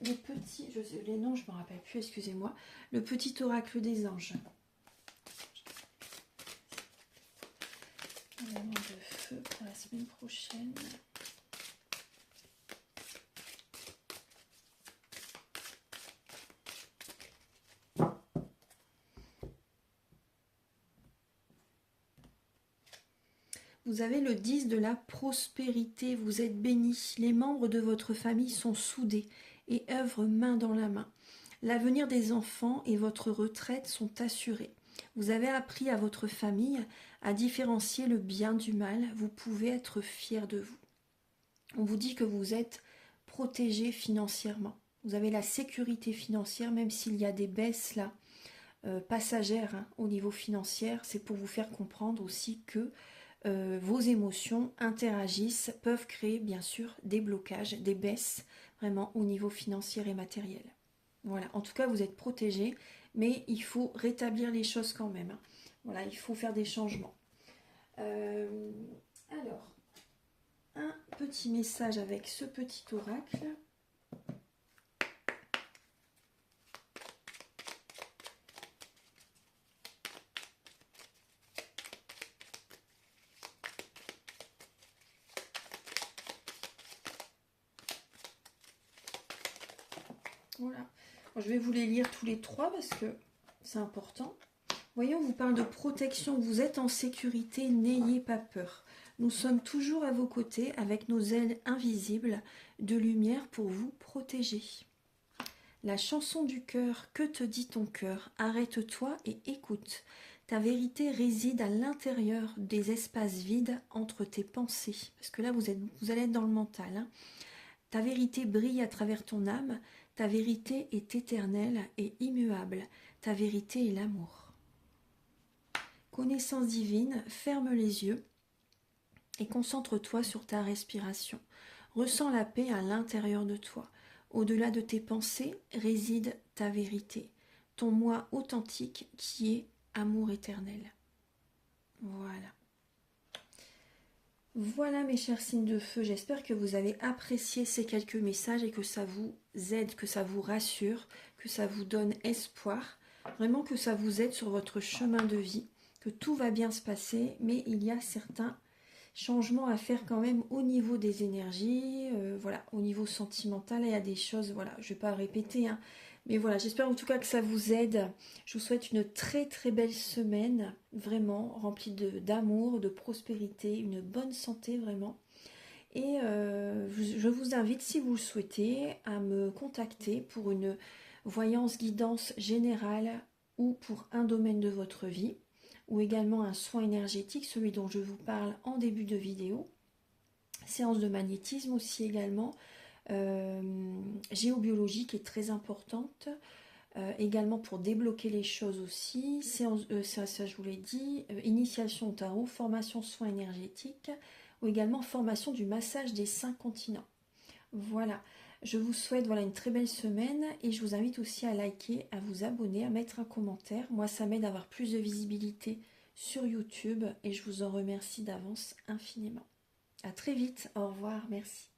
petits... les noms, je ne me rappelle plus, excusez-moi. Le petit oracle des anges. Élément de feu pour la semaine prochaine. Vous avez le 10 de la prospérité, vous êtes bénis. Les membres de votre famille sont soudés et œuvrent main dans la main. L'avenir des enfants et votre retraite sont assurés. Vous avez appris à votre famille à différencier le bien du mal. Vous pouvez être fiers de vous. On vous dit que vous êtes protégé financièrement. Vous avez la sécurité financière, même s'il y a des baisses là, passagères, hein, au niveau financier. C'est pour vous faire comprendre aussi que vos émotions interagissent, peuvent créer bien sûr des blocages, des baisses vraiment au niveau financier et matériel. Voilà, en tout cas vous êtes protégé, mais il faut rétablir les choses quand même, hein. Voilà, il faut faire des changements. Alors, un petit message avec ce petit oracle. Voilà. Je vais vous les lire tous les trois parce que c'est important. Voyons, on vous parle de protection. Vous êtes en sécurité, n'ayez pas peur. Nous sommes toujours à vos côtés avec nos ailes invisibles de lumière pour vous protéger. La chanson du cœur, que te dit ton cœur? Arrête-toi et écoute. Ta vérité réside à l'intérieur des espaces vides entre tes pensées. Parce que là, vous allez être dans le mental, hein. Ta vérité brille à travers ton âme. Ta vérité est éternelle et immuable. Ta vérité est l'amour. Connaissance divine, ferme les yeux et concentre-toi sur ta respiration. Ressens la paix à l'intérieur de toi. Au-delà de tes pensées réside ta vérité, ton moi authentique qui est amour éternel. Voilà. Voilà mes chers signes de feu, j'espère que vous avez apprécié ces quelques messages et que ça vous aide, que ça vous rassure, que ça vous donne espoir, vraiment que ça vous aide sur votre chemin de vie, que tout va bien se passer, mais il y a certains changements à faire quand même au niveau des énergies, voilà, au niveau sentimental, il y a des choses, voilà, je ne vais pas répéter, hein, mais voilà, j'espère en tout cas que ça vous aide. Je vous souhaite une très très belle semaine, vraiment remplie d'amour, de prospérité, une bonne santé vraiment. Et je vous invite, si vous le souhaitez, à me contacter pour une voyance guidance générale ou pour un domaine de votre vie, ou également un soin énergétique, celui dont je vous parle en début de vidéo. Séance de magnétisme aussi également, géobiologie qui est très importante. Également pour débloquer les choses aussi, séance, ça je vous l'ai dit, initiation au tarot, formation soins énergétiques, ou également formation du massage des 5 continents. Voilà, je vous souhaite voilà, une très belle semaine et je vous invite aussi à liker, à vous abonner, à mettre un commentaire. Moi ça m'aide à avoir plus de visibilité sur YouTube et je vous en remercie d'avance infiniment. À très vite, au revoir, merci.